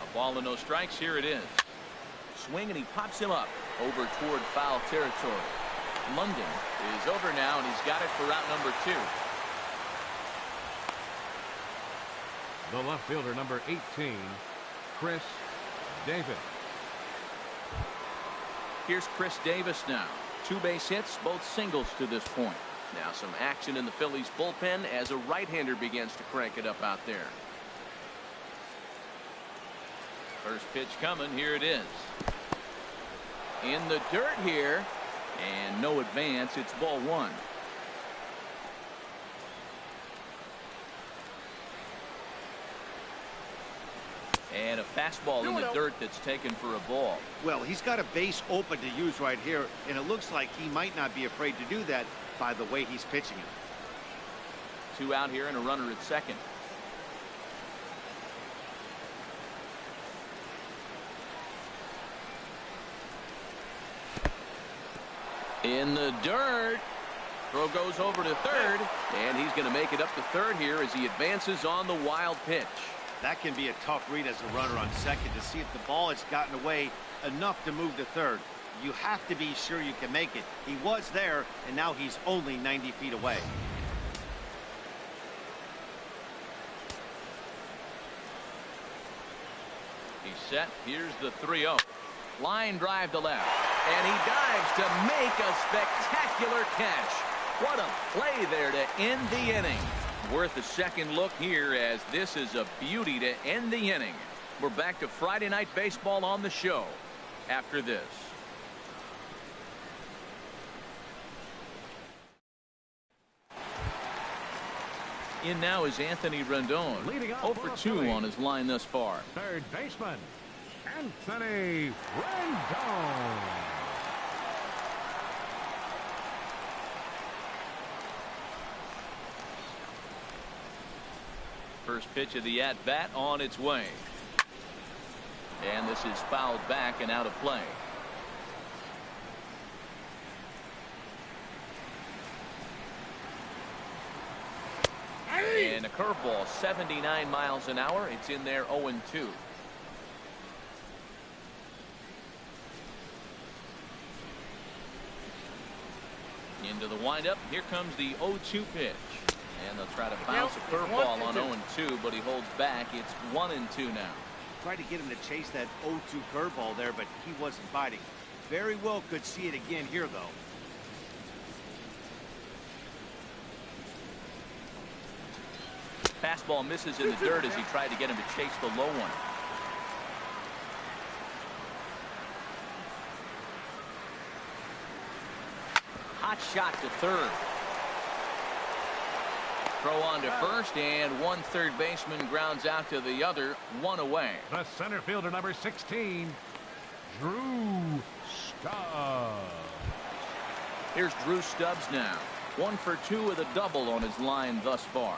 A ball and no strikes. Here it is. Swing, and he pops him up over toward foul territory. London is over now, and he's got it for out number 2. The left fielder, number 18, Chris Davis. Here's Chris Davis now. 2 base hits, both singles to this point. Now some action in the Phillies bullpen as a right-hander begins to crank it up out there. First pitch coming. Here it is. In the dirt here. And no advance. It's ball 1. And a fastball in the dirt that's taken for a ball. Well, he's got a base open to use right here, and it looks like he might not be afraid to do that by the way he's pitching it. 2 out here and a runner at second. In the dirt. Throw goes over to third, and he's going to make it up to third here as he advances on the wild pitch. That can be a tough read as a runner on second to see if the ball has gotten away enough to move to third. You have to be sure you can make it. He was there, and now he's only 90 feet away. He's set. Here's the 3-0. Line drive to left. And he dives to make a spectacular catch. What a play there to end the inning. Worth a second look here as this is a beauty to end the inning. We're back to Friday Night Baseball on the show after this. In now is Anthony Rendon. Leading off 0 for for the 2 Phillies. on his line thus far. Third baseman, Anthony Rendon. First pitch of the at-bat on its way. And this is fouled back and out of play. And a curveball, 79 miles an hour. It's in there 0-2. Into the windup. Here comes the 0-2 pitch. And they'll try to bounce a curveball on 0-2, but he holds back. It's 1-2 now. Tried to get him to chase that 0-2 curveball there, but he wasn't biting. Very well could see it again here, though. Fastball misses in the dirt as he tried to get him to chase the low one. Hot shot to third. Throw on to first, and one third baseman grounds out to the other, 1 away. The center fielder, number 16, Drew Stubbs. Here's Drew Stubbs now. 1 for 2 with a double on his line thus far.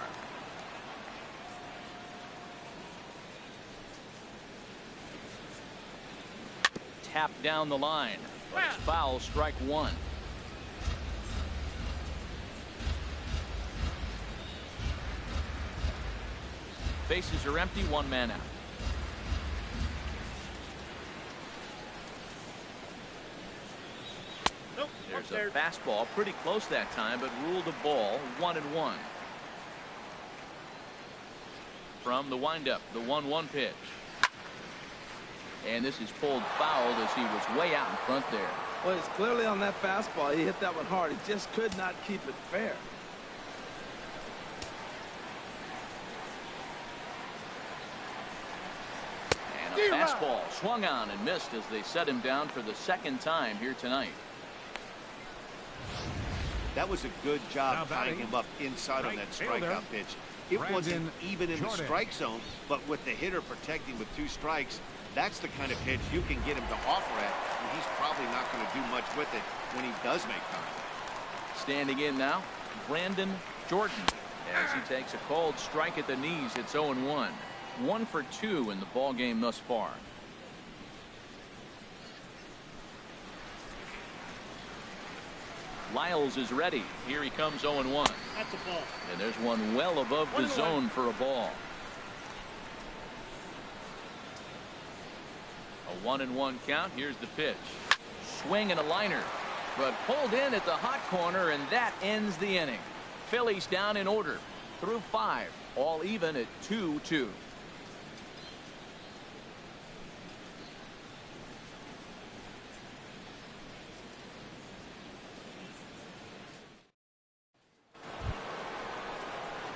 Tapped down the line. But it's foul, strike 1. Bases are empty, 1 man out. Nope, There's a fastball, pretty close that time, but ruled a ball, 1-1. From the windup, the 1-1 pitch. And this is pulled foul as he was way out in front there. Well, it's clearly on that fastball. He hit that one hard. He just could not keep it fair. And a fastball swung on and missed as they set him down for the second time here tonight. That was a good job tying him up inside on that strikeout pitch. It wasn't even in the strike zone, but with the hitter protecting with 2 strikes, that's the kind of pitch you can get him to offer at, and he's probably not going to do much with it when he does make contact. Standing in now, Brandon Jordan, as he takes a cold strike at the knees. It's 0-1. 1 for 2 in the ball game thus far. Lyles is ready. Here he comes 0-1. That's a ball. And there's one well above the zone for a ball. A 1-1 count. Here's the pitch. Swing and a liner, but pulled in at the hot corner, and that ends the inning. Phillies down in order through 5, all even at 2-2.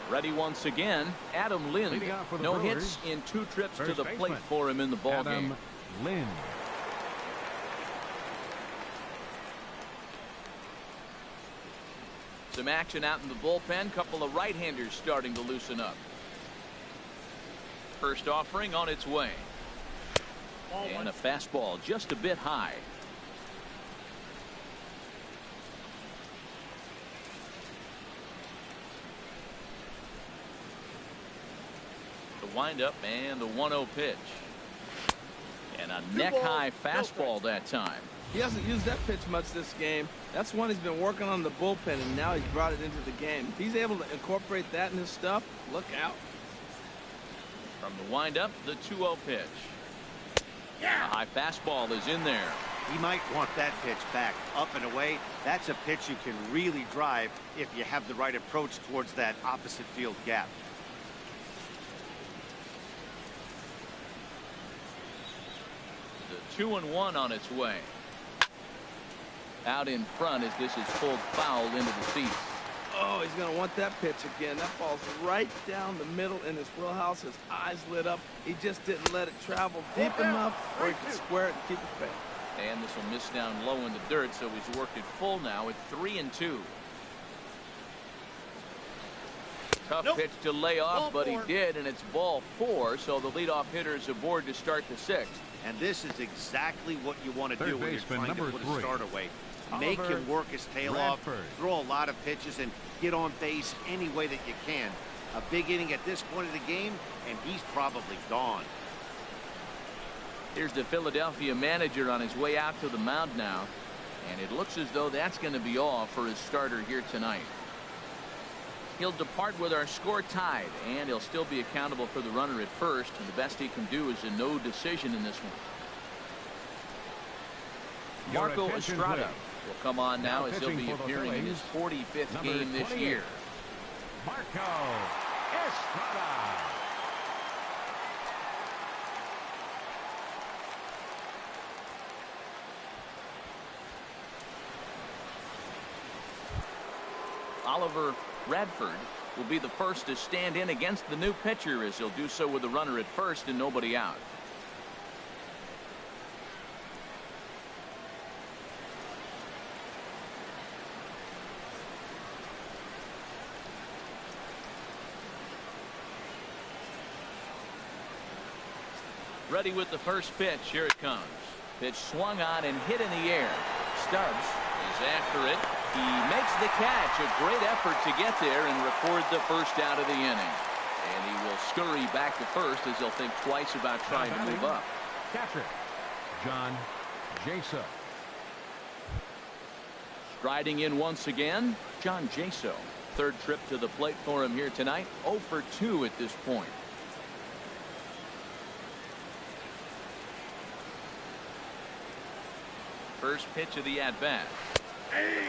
Ready once again, Adam Lind. No hits in 2 trips to the plate for him in the ball game. Lind. Some action out in the bullpen. Couple of right-handers starting to loosen up. First offering on its way. And a fastball just a bit high. The windup and the 1-0 pitch. And a neck-high fastball that time. He hasn't used that pitch much this game. That's one he's been working on the bullpen, and now he's brought it into the game. If he's able to incorporate that in his stuff, look out. From the windup, the 2-0 pitch. A high fastball is in there. He might want that pitch back up and away. That's a pitch you can really drive if you have the right approach towards that opposite field gap. The 2-1 on its way. Out in front as this is pulled foul into the seats. Oh, he's going to want that pitch again. That ball's right down the middle in his wheelhouse. His eyes lit up. He just didn't let it travel deep enough where he could square it and keep it fair. And this will miss down low in the dirt, so he's worked it full now at 3-2. Tough pitch to lay off, but he did, and it's ball 4, so the leadoff hitter is aboard to start the 6th. And this is exactly what you want to do when you're trying to put a start away. Make him work his tail off, throw a lot of pitches, and get on base any way that you can. A big inning at this point of the game, and he's probably gone. Here's the Philadelphia manager on his way out to the mound now, and it looks as though that's going to be all for his starter here tonight. He'll depart with our score tied, and he'll still be accountable for the runner at first, and the best he can do is a no decision in this one. Marco Estrada will come on now as he'll be appearing in his 45th game this year. Marco Estrada. Oliver Radford will be the first to stand in against the new pitcher, as he'll do so with the runner at first and nobody out. Ready with the first pitch. Here it comes. Pitch swung on and hit in the air. Stubbs is after it. He makes the catch. A great effort to get there and record the first out of the inning. And he will scurry back to first as he'll think twice about trying to move up. Catcher John Jaso. Striding in once again, John Jaso. Third trip to the plate for him here tonight. 0 for 2 at this point. First pitch of the at-bat.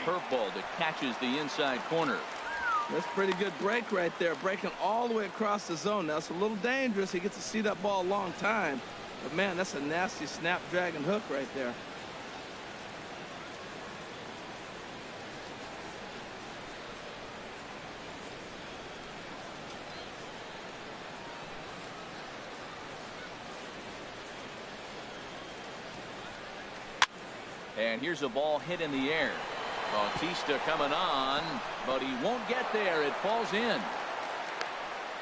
Curveball that catches the inside corner. That's a pretty good break right there, breaking all the way across the zone. Now, it's a little dangerous. He gets to see that ball a long time. But, man, that's a nasty snapdragon hook right there. And here's a ball hit in the air. Bautista coming on, but he won't get there. It falls in.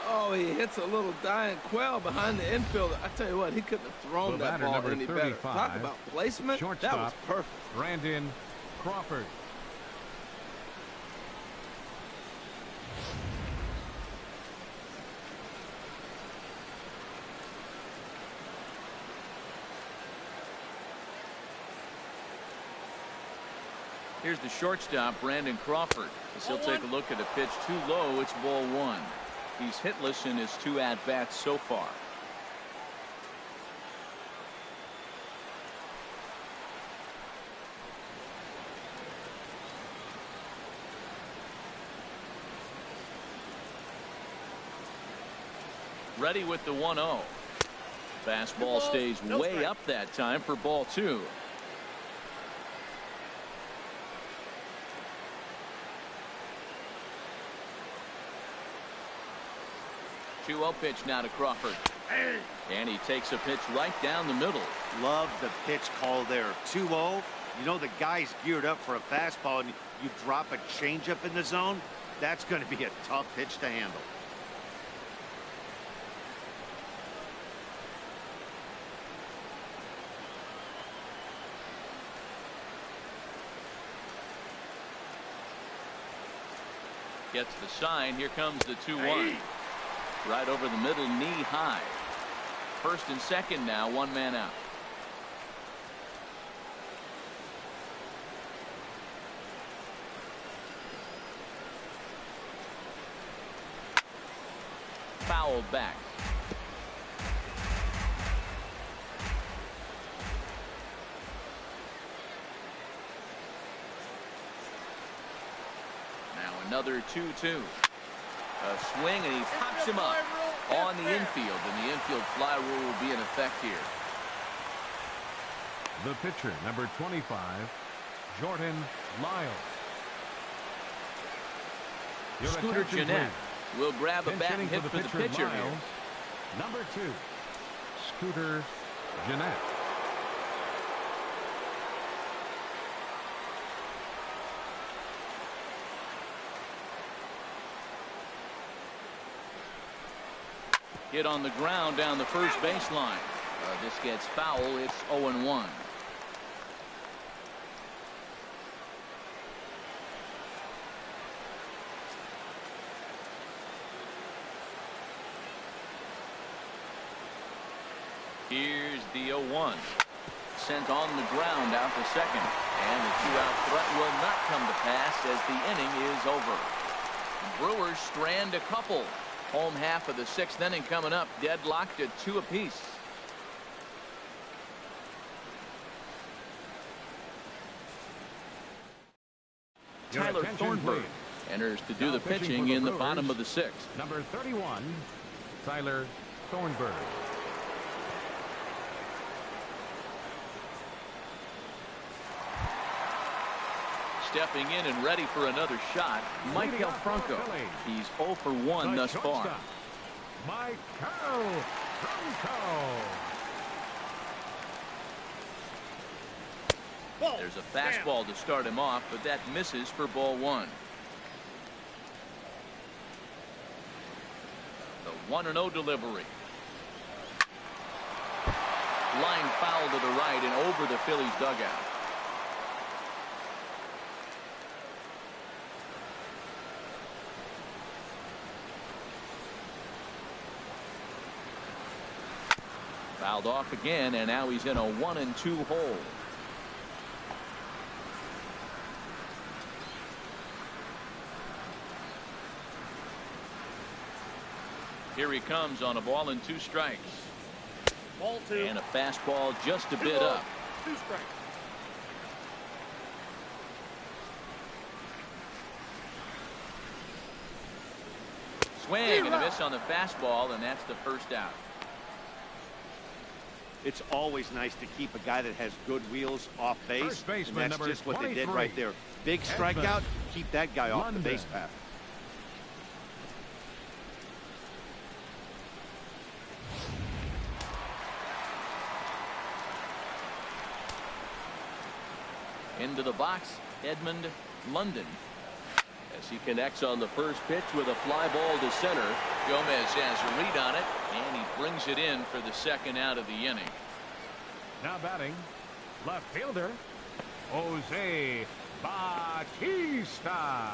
Oh, he hits a little dying quail behind the infielder. I tell you what, he couldn't have thrown that ball any better. Talk about placement. Shortstop, that was perfect. Brandon Crawford. Here's the shortstop, Brandon Crawford. As he'll take a look at a pitch too low. It's ball one. He's hitless in his 2 at-bats so far. Ready with the 1-0. Fastball stays way up that time for ball 2. 2-0 pitch now to Crawford. And he takes a pitch right down the middle. Love the pitch call there. 2-0. You know the guy's geared up for a fastball, and you drop a changeup in the zone. That's going to be a tough pitch to handle. Gets the sign. Here comes the 2-1. Right over the middle, knee high. First and second now, 1 man out. Fouled back. Now another 2-2. A swing, and he pops him up on the infield, and the infield fly rule will be in effect here. The pitcher, number 25, Jordan Lyles. Scooter Gennett will grab a bat and hit for the pitcher Lyles, here. Number 2, Scooter Gennett. Hit on the ground down the first baseline. This gets foul. It's 0-1. Here's the 0-1. Sent on the ground out to second. And the 2-out threat will not come to pass as the inning is over. Brewers strand a couple. Home half of the 6th inning coming up, deadlocked at 2 apiece. Tyler Thornburg enters to do the pitching in the bottom of the 6th. Number 31, Tyler Thornburg. Stepping in and ready for another shot, Michael Franco. He's 0 for 1 thus far. Michael Franco. There's a fastball to start him off, but that misses for ball 1. The 1-0 delivery. Line foul to the right and over the Phillies dugout. Fouled off again, and now he's in a 1-2 hole. Here he comes on a ball and 2 strikes. Ball 2. And a fastball just a bit up. 2 strikes. swing and a miss on the fastball, and that's the first out. It's always nice to keep a guy that has good wheels off base, and that's just what they did right there. Big strikeout, keep that guy off the base path. Into the box, Edmund London. As he connects on the first pitch with a fly ball to center. Gomez has a read on it, and he brings it in for the second out of the inning. Now batting, left fielder, Jose Bautista.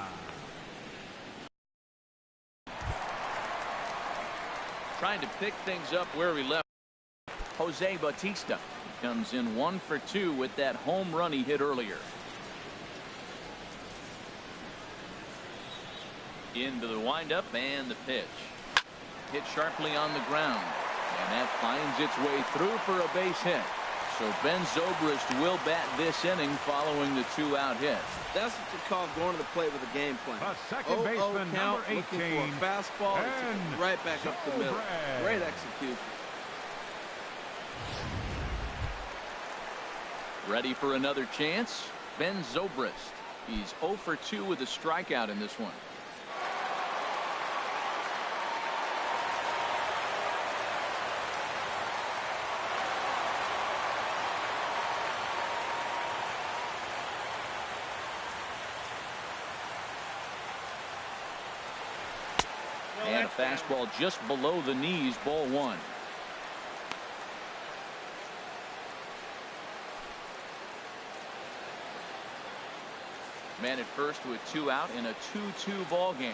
Trying to pick things up where he left. Jose Bautista comes in 1 for 2 with that home run he hit earlier. Into the windup and the pitch. Hit sharply on the ground, and that finds its way through for a base hit. So Ben Zobrist will bat this inning following the 2-out hit. That's what you call going to the plate with a game plan. A second baseman, number 18, looking for a fastball, and right back up the middle. Great execution. Ready for another chance? Ben Zobrist. He's 0 for 2 with a strikeout in this one. And a fastball just below the knees, ball 1. Man at first with 2 out in a 2-2 ball game.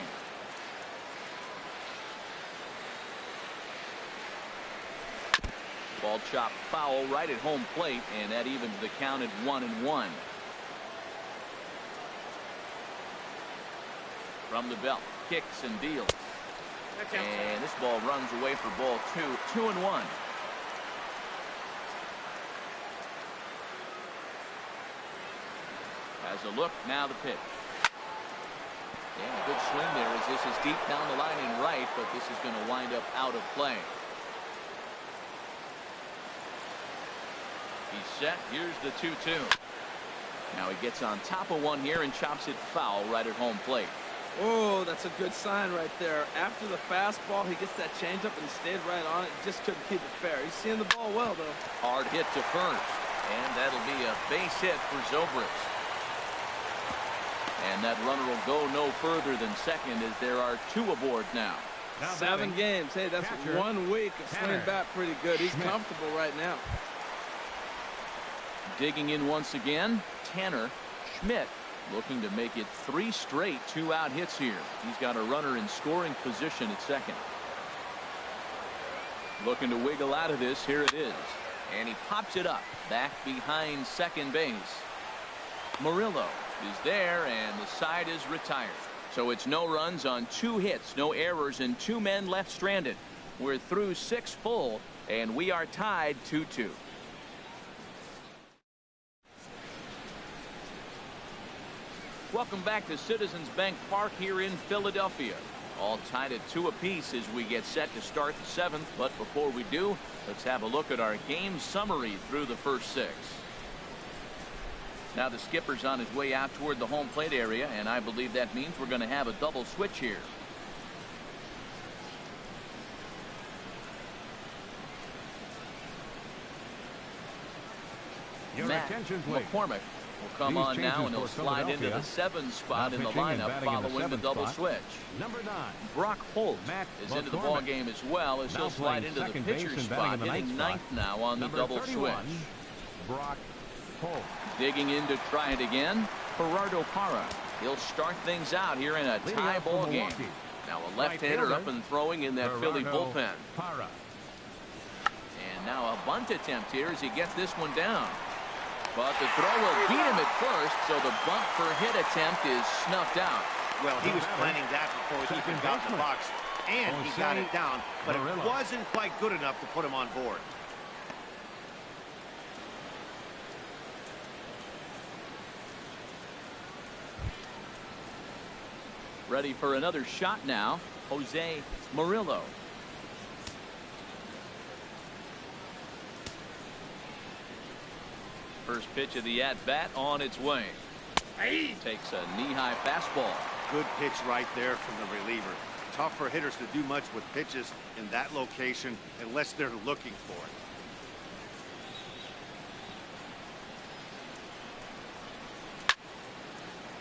Ball chopped foul right at home plate, and that evens the count at 1-1. From the belt, kicks and deals. And this ball runs away for ball 2. 2-1. Has a look, now the pitch. And a good swing there as this is deep down the line in right, but this is going to wind up out of play. He's set. Here's the 2-2. Now he gets on top of one here and chops it foul right at home plate. Oh, that's a good sign right there. After the fastball, he gets that changeup and he stayed right on it. Just couldn't keep it fair. He's seeing the ball well, though. Hard hit to first, and that'll be a base hit for Zobrist. And that runner will go no further than second as there are 2 aboard now. 7 games. Hey, that's catcher, 1 week of swinging bat pretty good. He's Schmidt. comfortable right now. Digging in once again, Tanner Schmidt, looking to make it 3 straight 2-out hits here. He's got a runner in scoring position at second. Looking to wiggle out of this. Here it is. And he pops it up back behind second base. Murillo is there, and the side is retired. So it's no runs on 2 hits, no errors, and 2 men left stranded. We're through 6 full, and we are tied 2-2. Welcome back to Citizens Bank Park here in Philadelphia. All tied at 2 apiece as we get set to start the 7th. But before we do, let's have a look at our game summary through the first 6. Now the skipper's on his way out toward the home plate area, and I believe that means we're going to have a double switch here. Matt McCormick will come on now, and he'll slide into the 7 spot in the lineup following the double switch. Number 9. Brock Holt is into the ball game as well, as he'll slide into the pitcher's spot, hitting 9th now on the double switch. Brock Holt. Digging in to try it again, GERARDO PARRA. He'll start things out here in a tie ball game. Now a left-hander up and throwing in that Philly bullpen. PARRA. And now a bunt attempt here as he gets this one down. But the throw will beat him at first, so the bunt for hit attempt is snuffed out. Well, he was planning that before he even got in the box, and he got it down, but it wasn't quite good enough to put him on board. Ready for another shot now. Jose Murillo. First pitch of the at-bat on its way. Takes a knee-high fastball. Good pitch right there from the reliever. Tough for hitters to do much with pitches in that location unless they're looking for it.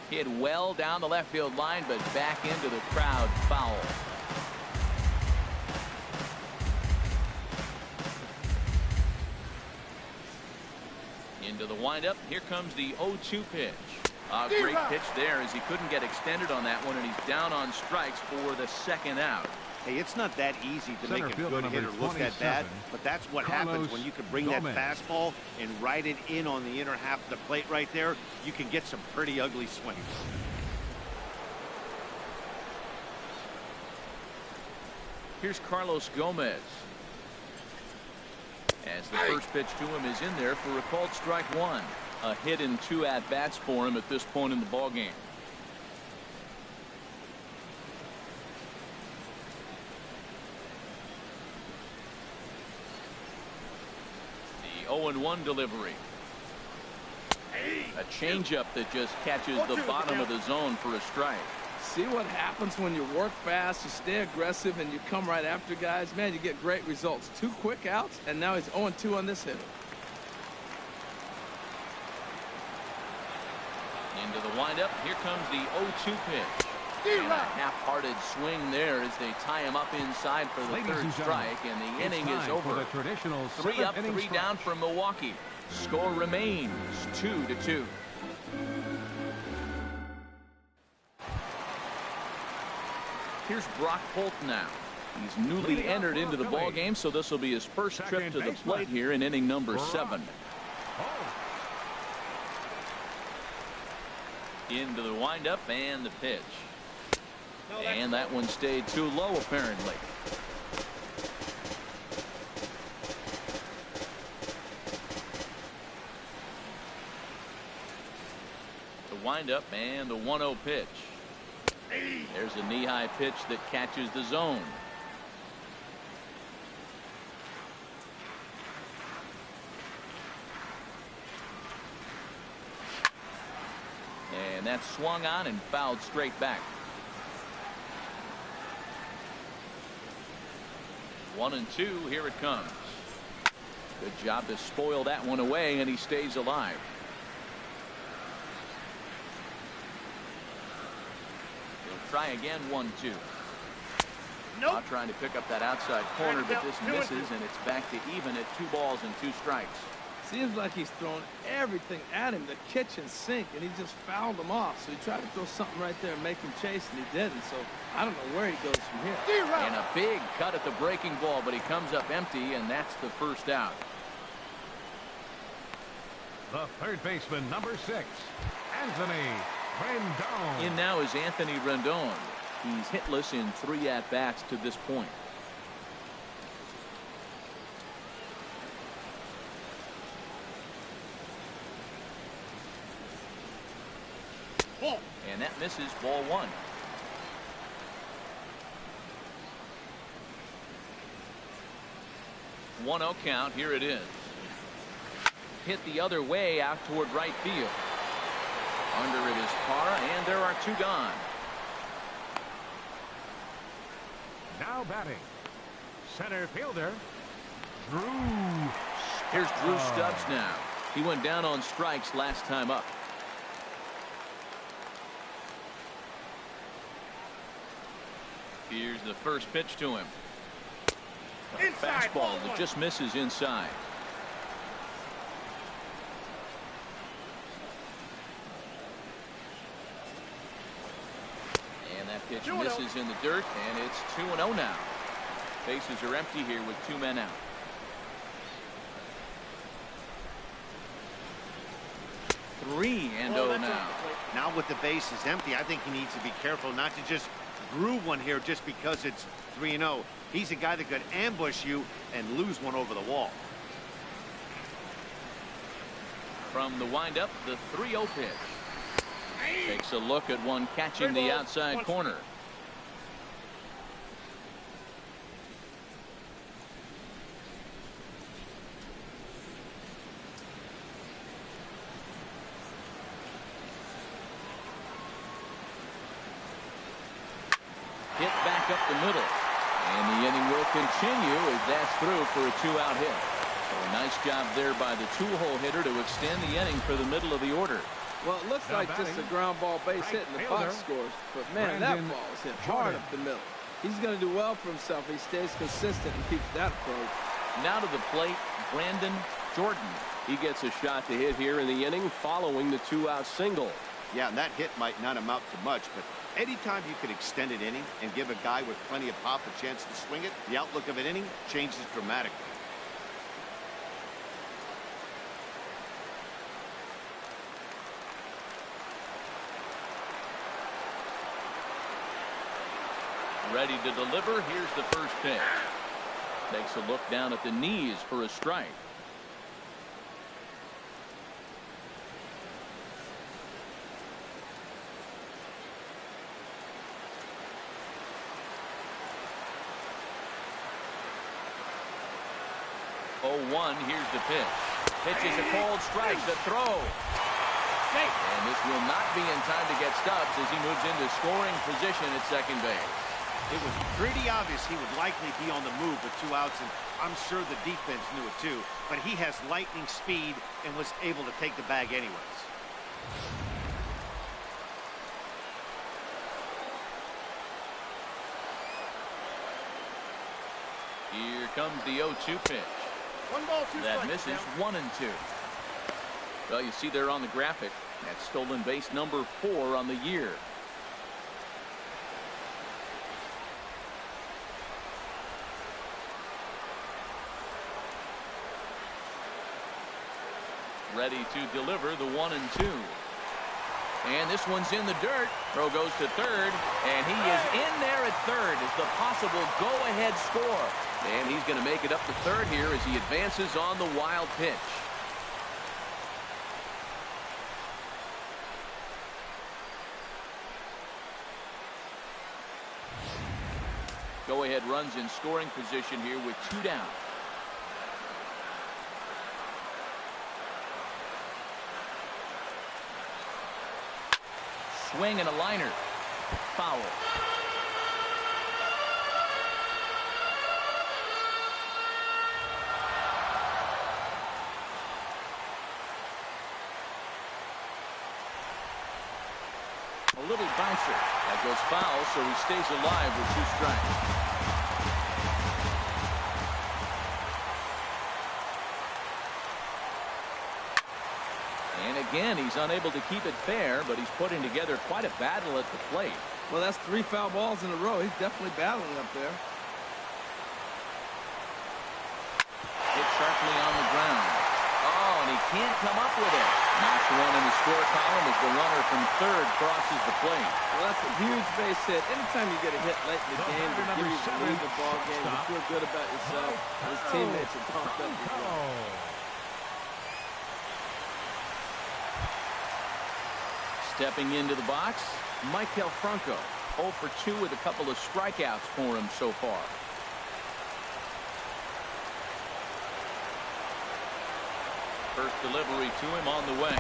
Hit well down the left field line, but back into the crowd, foul. Into the windup. Here comes the 0-2 pitch. A great pitch there as he couldn't get extended on that one, and he's down on strikes for the second out. Hey, it's not that easy to make a good hitter look that bad, but that's what happens when you can bring that fastball and ride it in on the inner half of the plate right there. You can get some pretty ugly swings. Here's Carlos Gomez. As the first pitch to him is in there for a called strike one. A hit in 2 at-bats for him at this point in the ballgame. The 0-1 delivery. A changeup that just catches the bottom of the zone for a strike. See what happens when you work fast, you stay aggressive, and you come right after guys? Man, you get great results. 2 quick outs, and now he's 0-2 on this hitter. Into the windup. Here comes the 0-2 pitch. And a half-hearted swing there as they tie him up inside for the third strike, and the inning is over. 3 up, 3 down for Milwaukee. Score remains 2-2. Here's Brock Holt now. He's newly entered into the ball game, so this will be his first trip to the plate here in inning number 7. Into the windup and the pitch. And that one stayed too low, apparently. The windup and the 1-0 pitch. There's a knee-high pitch that catches the zone. And that's swung on and fouled straight back. 1-2. Here it comes. Good job to spoil that one away, and he stays alive. He'll try again. 1-2. Nope. Trying to pick up that outside corner, but this misses, and it's back to even at 2 balls and 2 strikes. Seems like he's thrown everything at him, the kitchen sink, and he just fouled him off. So he tried to throw something right there and make him chase, and he didn't. So I don't know where he goes from here. And a big cut at the breaking ball, but he comes up empty, and that's the first out. The third baseman, number 6, Anthony Rendon. In now is Anthony Rendon. He's hitless in 3 at-bats to this point. And that misses. Ball 1. 1-0 count. Here it is. Hit the other way out toward right field. Under it is Parra, and there are 2 gone. Now batting, center fielder, Drew. Here's Drew Stubbs now. He went down on strikes last time up. Here's the first pitch to him. A fastball that just misses inside. And that pitch misses in the dirt, and it's 2-0 now. Bases are empty here with 2 men out. Three and 0 now. Now with the bases empty, I think he needs to be careful not to just groove one here just because it's 3-0. He's a guy that could ambush you and lose one over the wall. From the windup, the 3-0 pitch. Takes a look at one catching the outside corner. up the middle. And the inning will continue as that's through for a 2-out hit. So a nice job there by the two-hole hitter to extend the inning for the middle of the order. Well, it looks like just a ground ball base hit and the box scores. But, man, that ball is hit hard up the middle. He's going to do well for himself. He stays consistent and keeps that approach. Now to the plate, Brandon Jordan. He gets a shot to hit here in the inning following the 2-out single. Yeah, and that hit might not amount to much, but anytime you can extend an inning and give a guy with plenty of pop a chance to swing it, the outlook of an inning changes dramatically. Ready to deliver. Here's the first pitch. Takes a look down at the knees for a strike. Oh, 1. Here's the pitch. Pitch is a cold strike. The throw. And this will not be in time to get Stubbs as he moves into scoring position at second base. It was pretty obvious he would likely be on the move with 2 outs, and I'm sure the defense knew it too. But he has lightning speed and was able to take the bag anyways. Here comes the 0-2 pitch. 1 ball, 2 That strikes. misses. 1-2. Well, you see there on the graphic, that's stolen base number 4 on the year. Ready to deliver the 1-2. And this one's in the dirt. Throw goes to third, and he is in there at third as the possible go-ahead score. And he's going to make it up to third here as he advances on the wild pitch. Go-ahead runs in scoring position here with 2 down. Swing and a liner. Foul. A little bouncer. That goes foul, so he stays alive with 2 strikes. And again, he's unable to keep it fair, but he's putting together quite a battle at the plate. Well, that's 3 foul balls in a row. He's definitely battling up there. Hit sharply on the ground. Oh, and he can't come up with it. Knocks one in the score column as the runner from third crosses the plate. Well, that's a huge base hit. Anytime you get a hit late in the game to give you the lead the ball game, you feel good about yourself. His teammates are pumped up as well. Stepping into the box, Maikel Franco. 0 for 2 with a couple of strikeouts for him so far. First delivery to him on the way.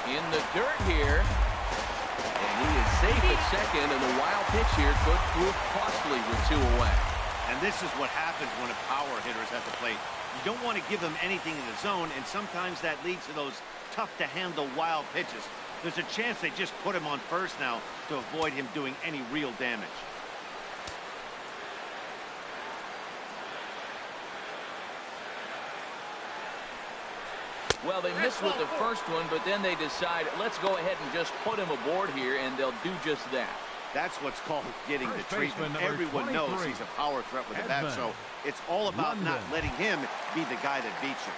In the dirt here. And he is safe at second, and the wild pitch here could prove costly with 2 away. And this is what happens when a power hitter is at the plate. You don't want to give them anything in the zone, and sometimes that leads to those tough-to-handle wild pitches. There's a chance they just put him on first now to avoid him doing any real damage. Well, they missed with the first one, but then they decide, let's go ahead and just put him aboard here, and they'll do just that. That's what's called getting the treatment. Baseman Everyone knows he's a power threat with the bat, so it's all about not letting him be the guy that beats you.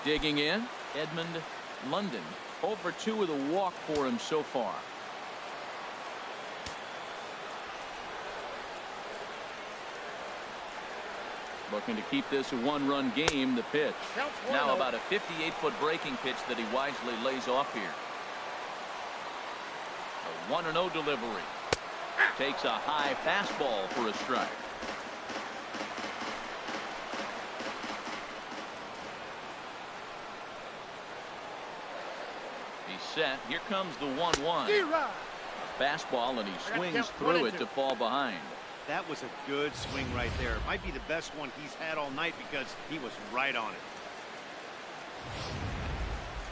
Digging in, Edmund London. 0 for 2 with a walk for him so far. Looking to keep this a 1-run game. The pitch. Now about a 58-foot breaking pitch that he wisely lays off here. A 1-0 delivery. Takes a high fastball for a strike. He's set. Here comes the 1-1. Fastball, and he swings through it to fall behind. That was a good swing right there. It might be the best one he's had all night because he was right on it.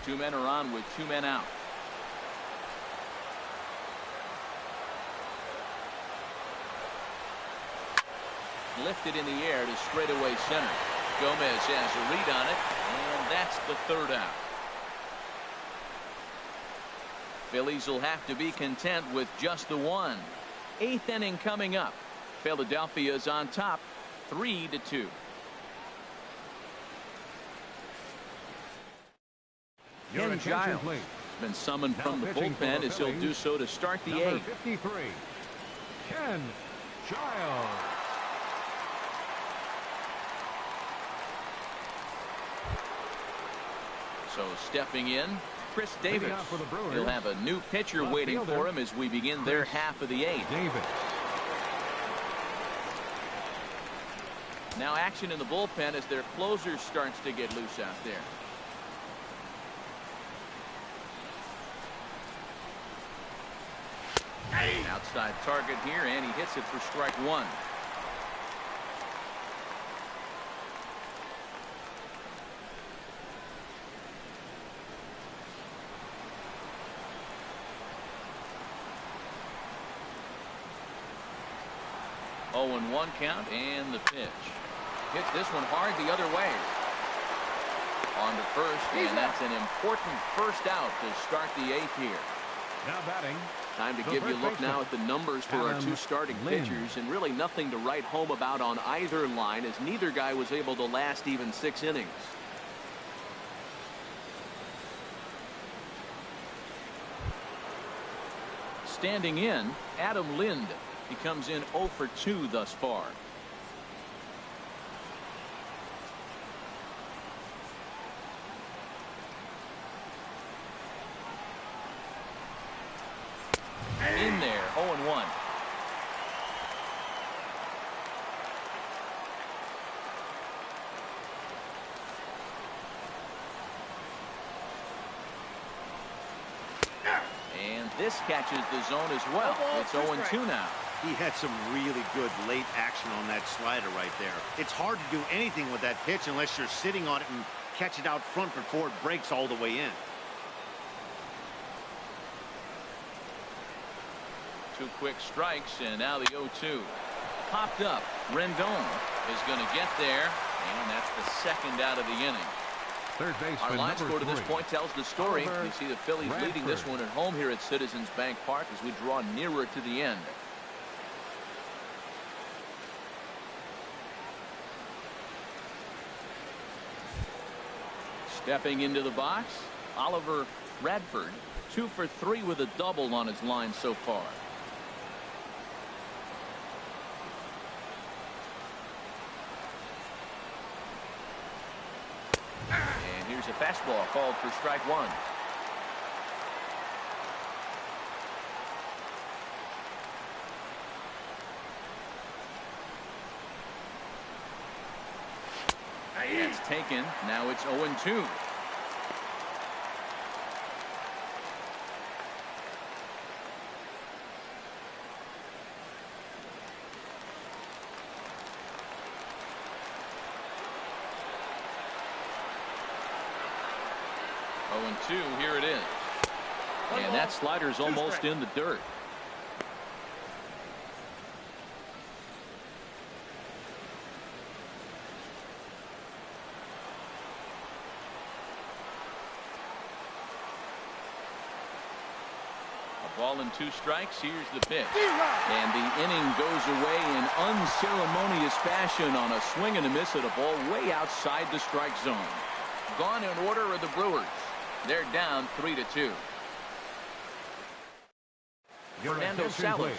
2 men are on with 2 men out. Lifted in the air to straightaway center. Gomez has a read on it, and that's the 3rd out. Phillies will have to be content with just the 1. 8th inning coming up. Philadelphia is on top, 3-2. Ken Giles has been summoned from the bullpen as he'll do so to start the 8th. 53, Ken Giles. So stepping in, Chris Davis. He'll have a new pitcher waiting for him as we begin their half of the 8th. Davis. Now action in the bullpen as their closer starts to get loose out there. Outside target here, and he hits it for strike 1. Oh, 1 count, and the pitch. Hits this one hard the other way. On to first, and that's an important first out to start the 8th here. Now batting. Time to give you a look now at the numbers for our 2 starting pitchers, and really nothing to write home about on either line, as neither guy was able to last even 6 innings. Standing in, Adam Lind. He comes in 0 for 2 thus far. In there, 0-1. And this catches the zone as well. It's 0-2 now. He had some really good late action on that slider right there. It's hard to do anything with that pitch unless you're sitting on it and catch it out front before it breaks all the way in. 2 quick strikes, and now the 0-2. Popped up. Rendon is going to get there, and that's the 2nd out of the inning. Third baseman, Our line score to this 3. point tells the story. Oliver You see the Phillies leading this one at home here at Citizens Bank Park as we draw nearer to the end. Stepping into the box, Oliver Radford, 2 for 3 with a double on his line so far. And here's a fastball called for strike 1. It's taken. Now it's 0-2. Here it is. And that slider's almost in the dirt. A ball and 2 strikes. Here's the pitch. And the inning goes away in unceremonious fashion on a swing and a miss at a ball way outside the strike zone. Gone in order are the Brewers. They're down 3-2. Fernando Salas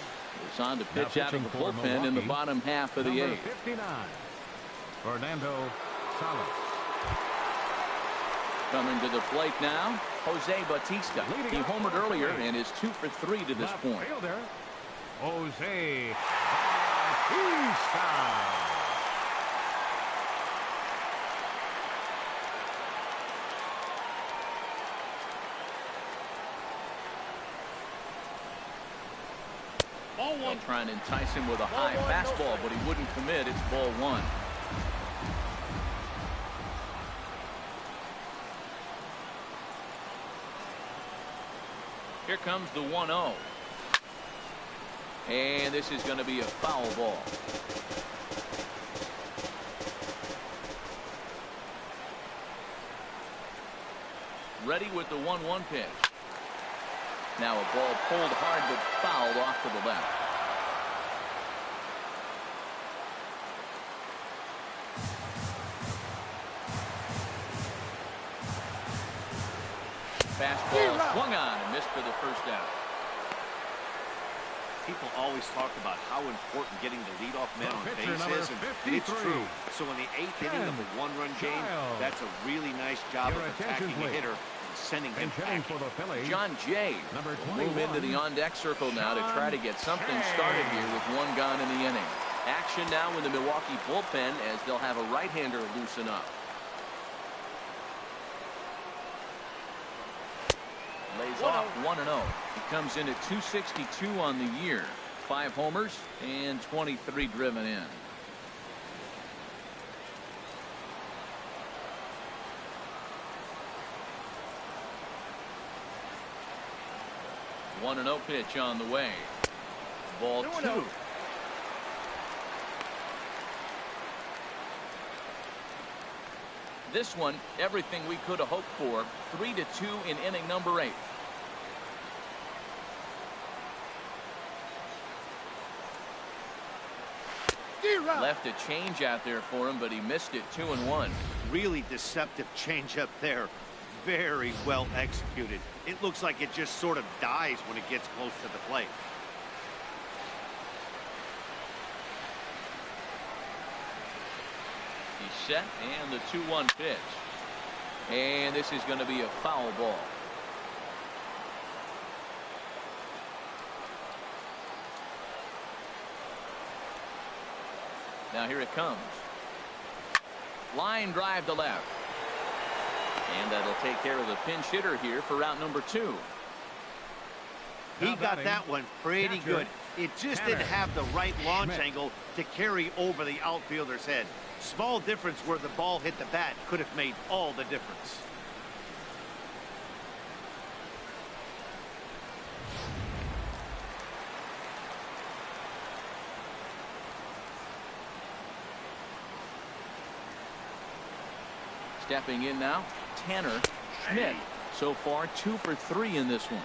is on to pitch out of the bullpen in the bottom half of the 8th. 59, Fernando Salas. Coming to the plate now, Jose Bautista. He homered earlier and is 2 for 3 to this point. Fielder, Jose Bautista. They'll try and entice him with a high fastball, but he wouldn't commit. It's ball one. Here comes the 1-0. And this is going to be a foul ball. Ready with the 1-1 pitch. Now a ball pulled hard but fouled off to the left. Fastball swung on and missed for the first out. People always talk about how important getting the leadoff man on base is, and it's true. So in the 8th inning of a one-run game, that's a really nice job of attacking a hitter and sending him back. For the Phillies, John Jay will move into the on-deck circle now to try to get something started here with one gone in the inning. Action now in the Milwaukee bullpen as they'll have a right-hander loosen up. Lays off 1-0. He comes in at 262 on the year. 5 homers and 23 driven in. One 1-0 pitch on the way. Ball 2. This one, everything we could have hoped for. 3-2 in inning number 8. Left a change out there for him, but he missed it. 2-1. Really deceptive changeup there. Very well executed. It looks like it just sort of dies when it gets close to the plate. He's set, and the 2-1 pitch. And this is going to be a foul ball. Now here it comes. Line drive to left. And that'll take care of the pinch hitter here for route number 2. He got that one pretty good. It just didn't have the right launch angle to carry over the outfielder's head. Small difference where the ball hit the bat could have made all the difference. Stepping in now, Tanner Schmidt. So far, 2 for 3 in this one.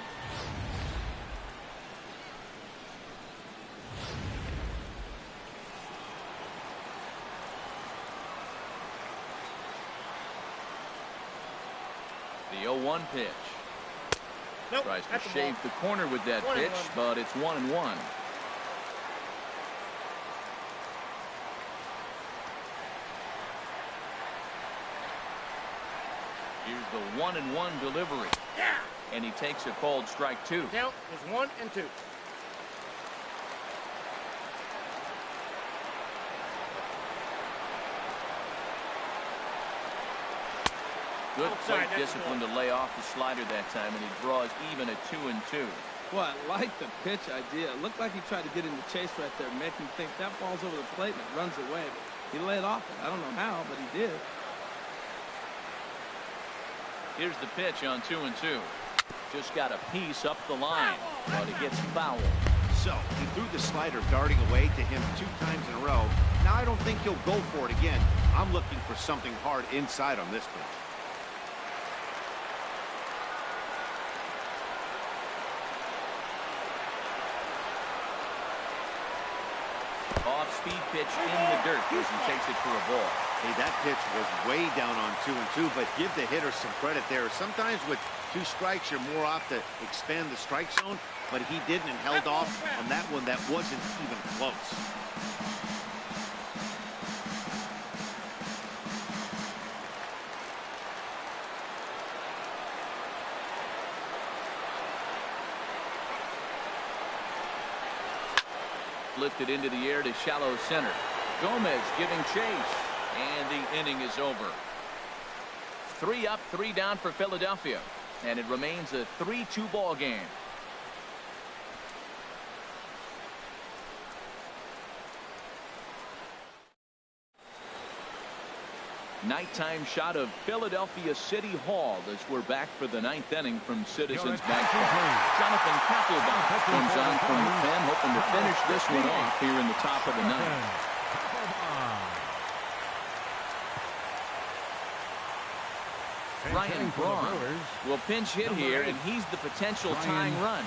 The 0-1 pitch. Nope, Tries to shave the corner with that pitch, but it's 1-1. Here's the 1-1 delivery. Yeah. And he takes a called strike 2. Count is 1-2. Good plate discipline to lay off the slider that time, and he draws even at 2-2. Well, I like the pitch idea. It looked like he tried to get in the chase right there, make him think that ball's over the plate and it runs away. But he laid off it. I don't know how, but he did. Here's the pitch on 2-2. Just got a piece up the line, but it gets fouled. So he threw the slider darting away to him 2 times in a row. Now I don't think he'll go for it again. I'm looking for something hard inside on this pitch. Off-speed pitch in the dirt as he takes it for a ball. Hey, that pitch was way down on 2-2, but give the hitter some credit there. Sometimes with 2 strikes, you're more off to expand the strike zone, but he didn't and held off on that one that wasn't even close. Lifted into the air to shallow center. Gomez giving chase, and the inning is over. 3 up, 3 down for Philadelphia, and it remains a 3-2 ball game. Nighttime shot of Philadelphia City Hall as we're back for the 9th inning from Citizens Bank Park. Jonathan Papelbon comes on from the pen, hoping to finish this one off here in the top of the 9th. Ryan Braun will pinch hit here, and he's the potential tying run.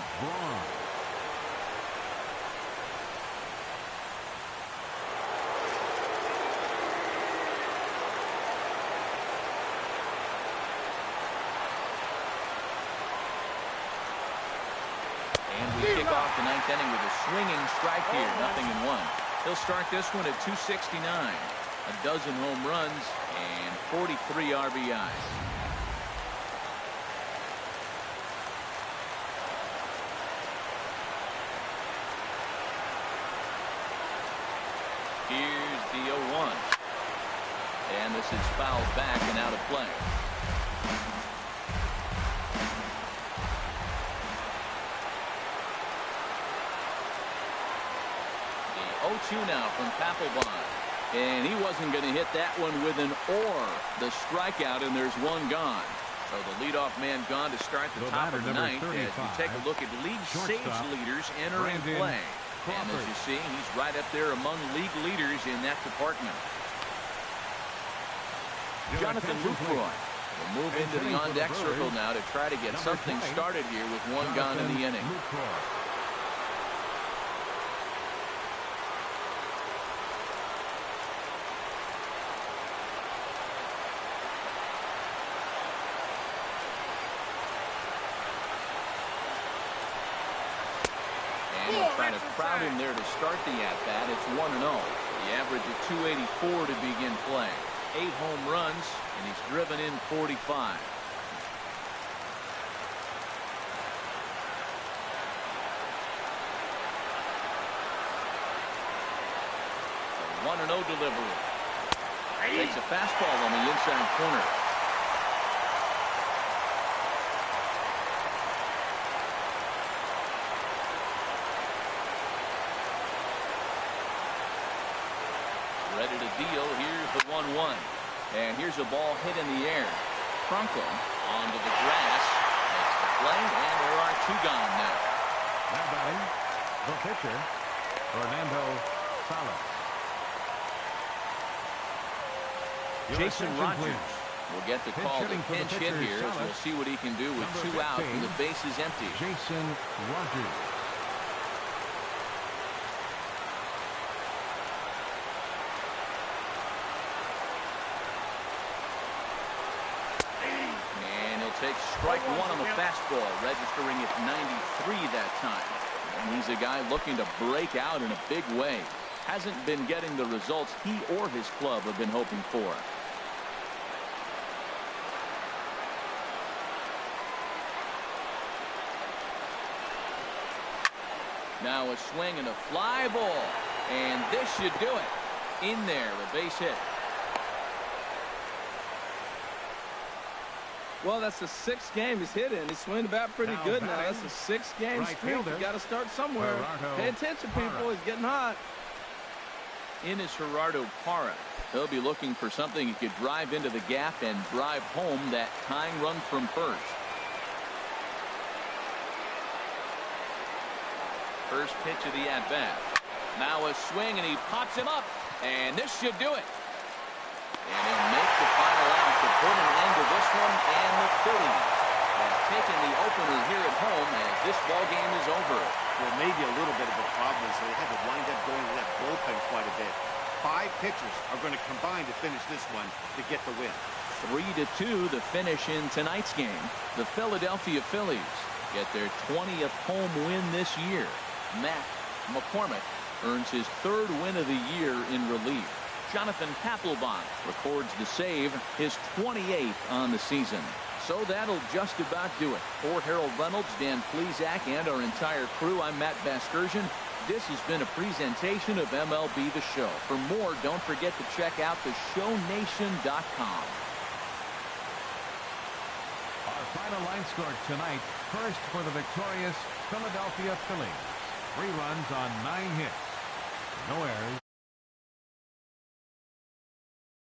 And we kick off the 9th inning with a swinging strike here, 0-1. He'll start this one at 269. A dozen home runs and 43 RBIs. Here's the 0-1. And this is fouled back and out of play. The 0-2 now from Papelbon. And he wasn't going to hit that one with an or. The strikeout, and there's one gone. So the leadoff man gone to start the top of the 9th. As we take a look at league saves leaders entering play. And as you see, he's right up there among league leaders in that department. Jonathan Lucroy will move into the on-deck circle now to try to get something started here with one gone in the inning. Trying to crowd him there to start the at-bat. It's 1-0. The average of 284 to begin play. 8 home runs, and he's driven in 45. A 1-0 delivery. Takes a fastball on the inside corner. Ready to deal. Here's the 1-1. And here's a ball hit in the air. Franco onto the grass. Makes the play, and there are 2 gone now. Now batting, the pitcher, Fernando Salas. Jason Rogers will get the call to pinch hit here as we'll see what he can do with 2 out and the bases empty. Jason Rogers. Takes strike 1 on the fastball, registering at 93 that time. And he's a guy looking to break out in a big way. Hasn't been getting the results he or his club have been hoping for. Now a swing and a fly ball. And this should do it. In there, a base hit. Well, that's the 6th game he's hit in. He's swinging the bat pretty good now. That's a 6-game streak. You got to start somewhere. Pay attention, people. He's getting hot. In is GERARDO PARRA. He'll be looking for something he could drive into the gap and drive home that tying run from first. First pitch of the at-bat. Now a swing, and he pops him up. And this should do it. And he'll make the final out to put an end to this one, and the Phillies have taken the opener here at home as this ball game is over. Well, maybe a little bit of a problem is they had to wind up going to that bullpen quite a bit. 5 pitchers are going to combine to finish this one to get the win. 3-2 the finish in tonight's game. The Philadelphia Phillies get their 20th home win this year. Matt McCormick earns his 3rd win of the year in relief. Jonathan Papelbon records the save, his 28th on the season. So that'll just about do it. For Harold Reynolds, Dan Plesac, and our entire crew, I'm Matt Vasgersian. This has been a presentation of MLB The Show. For more, don't forget to check out theshownation.com. Our final line score tonight, first for the victorious Philadelphia Phillies. 3 runs on 9 hits. No errors.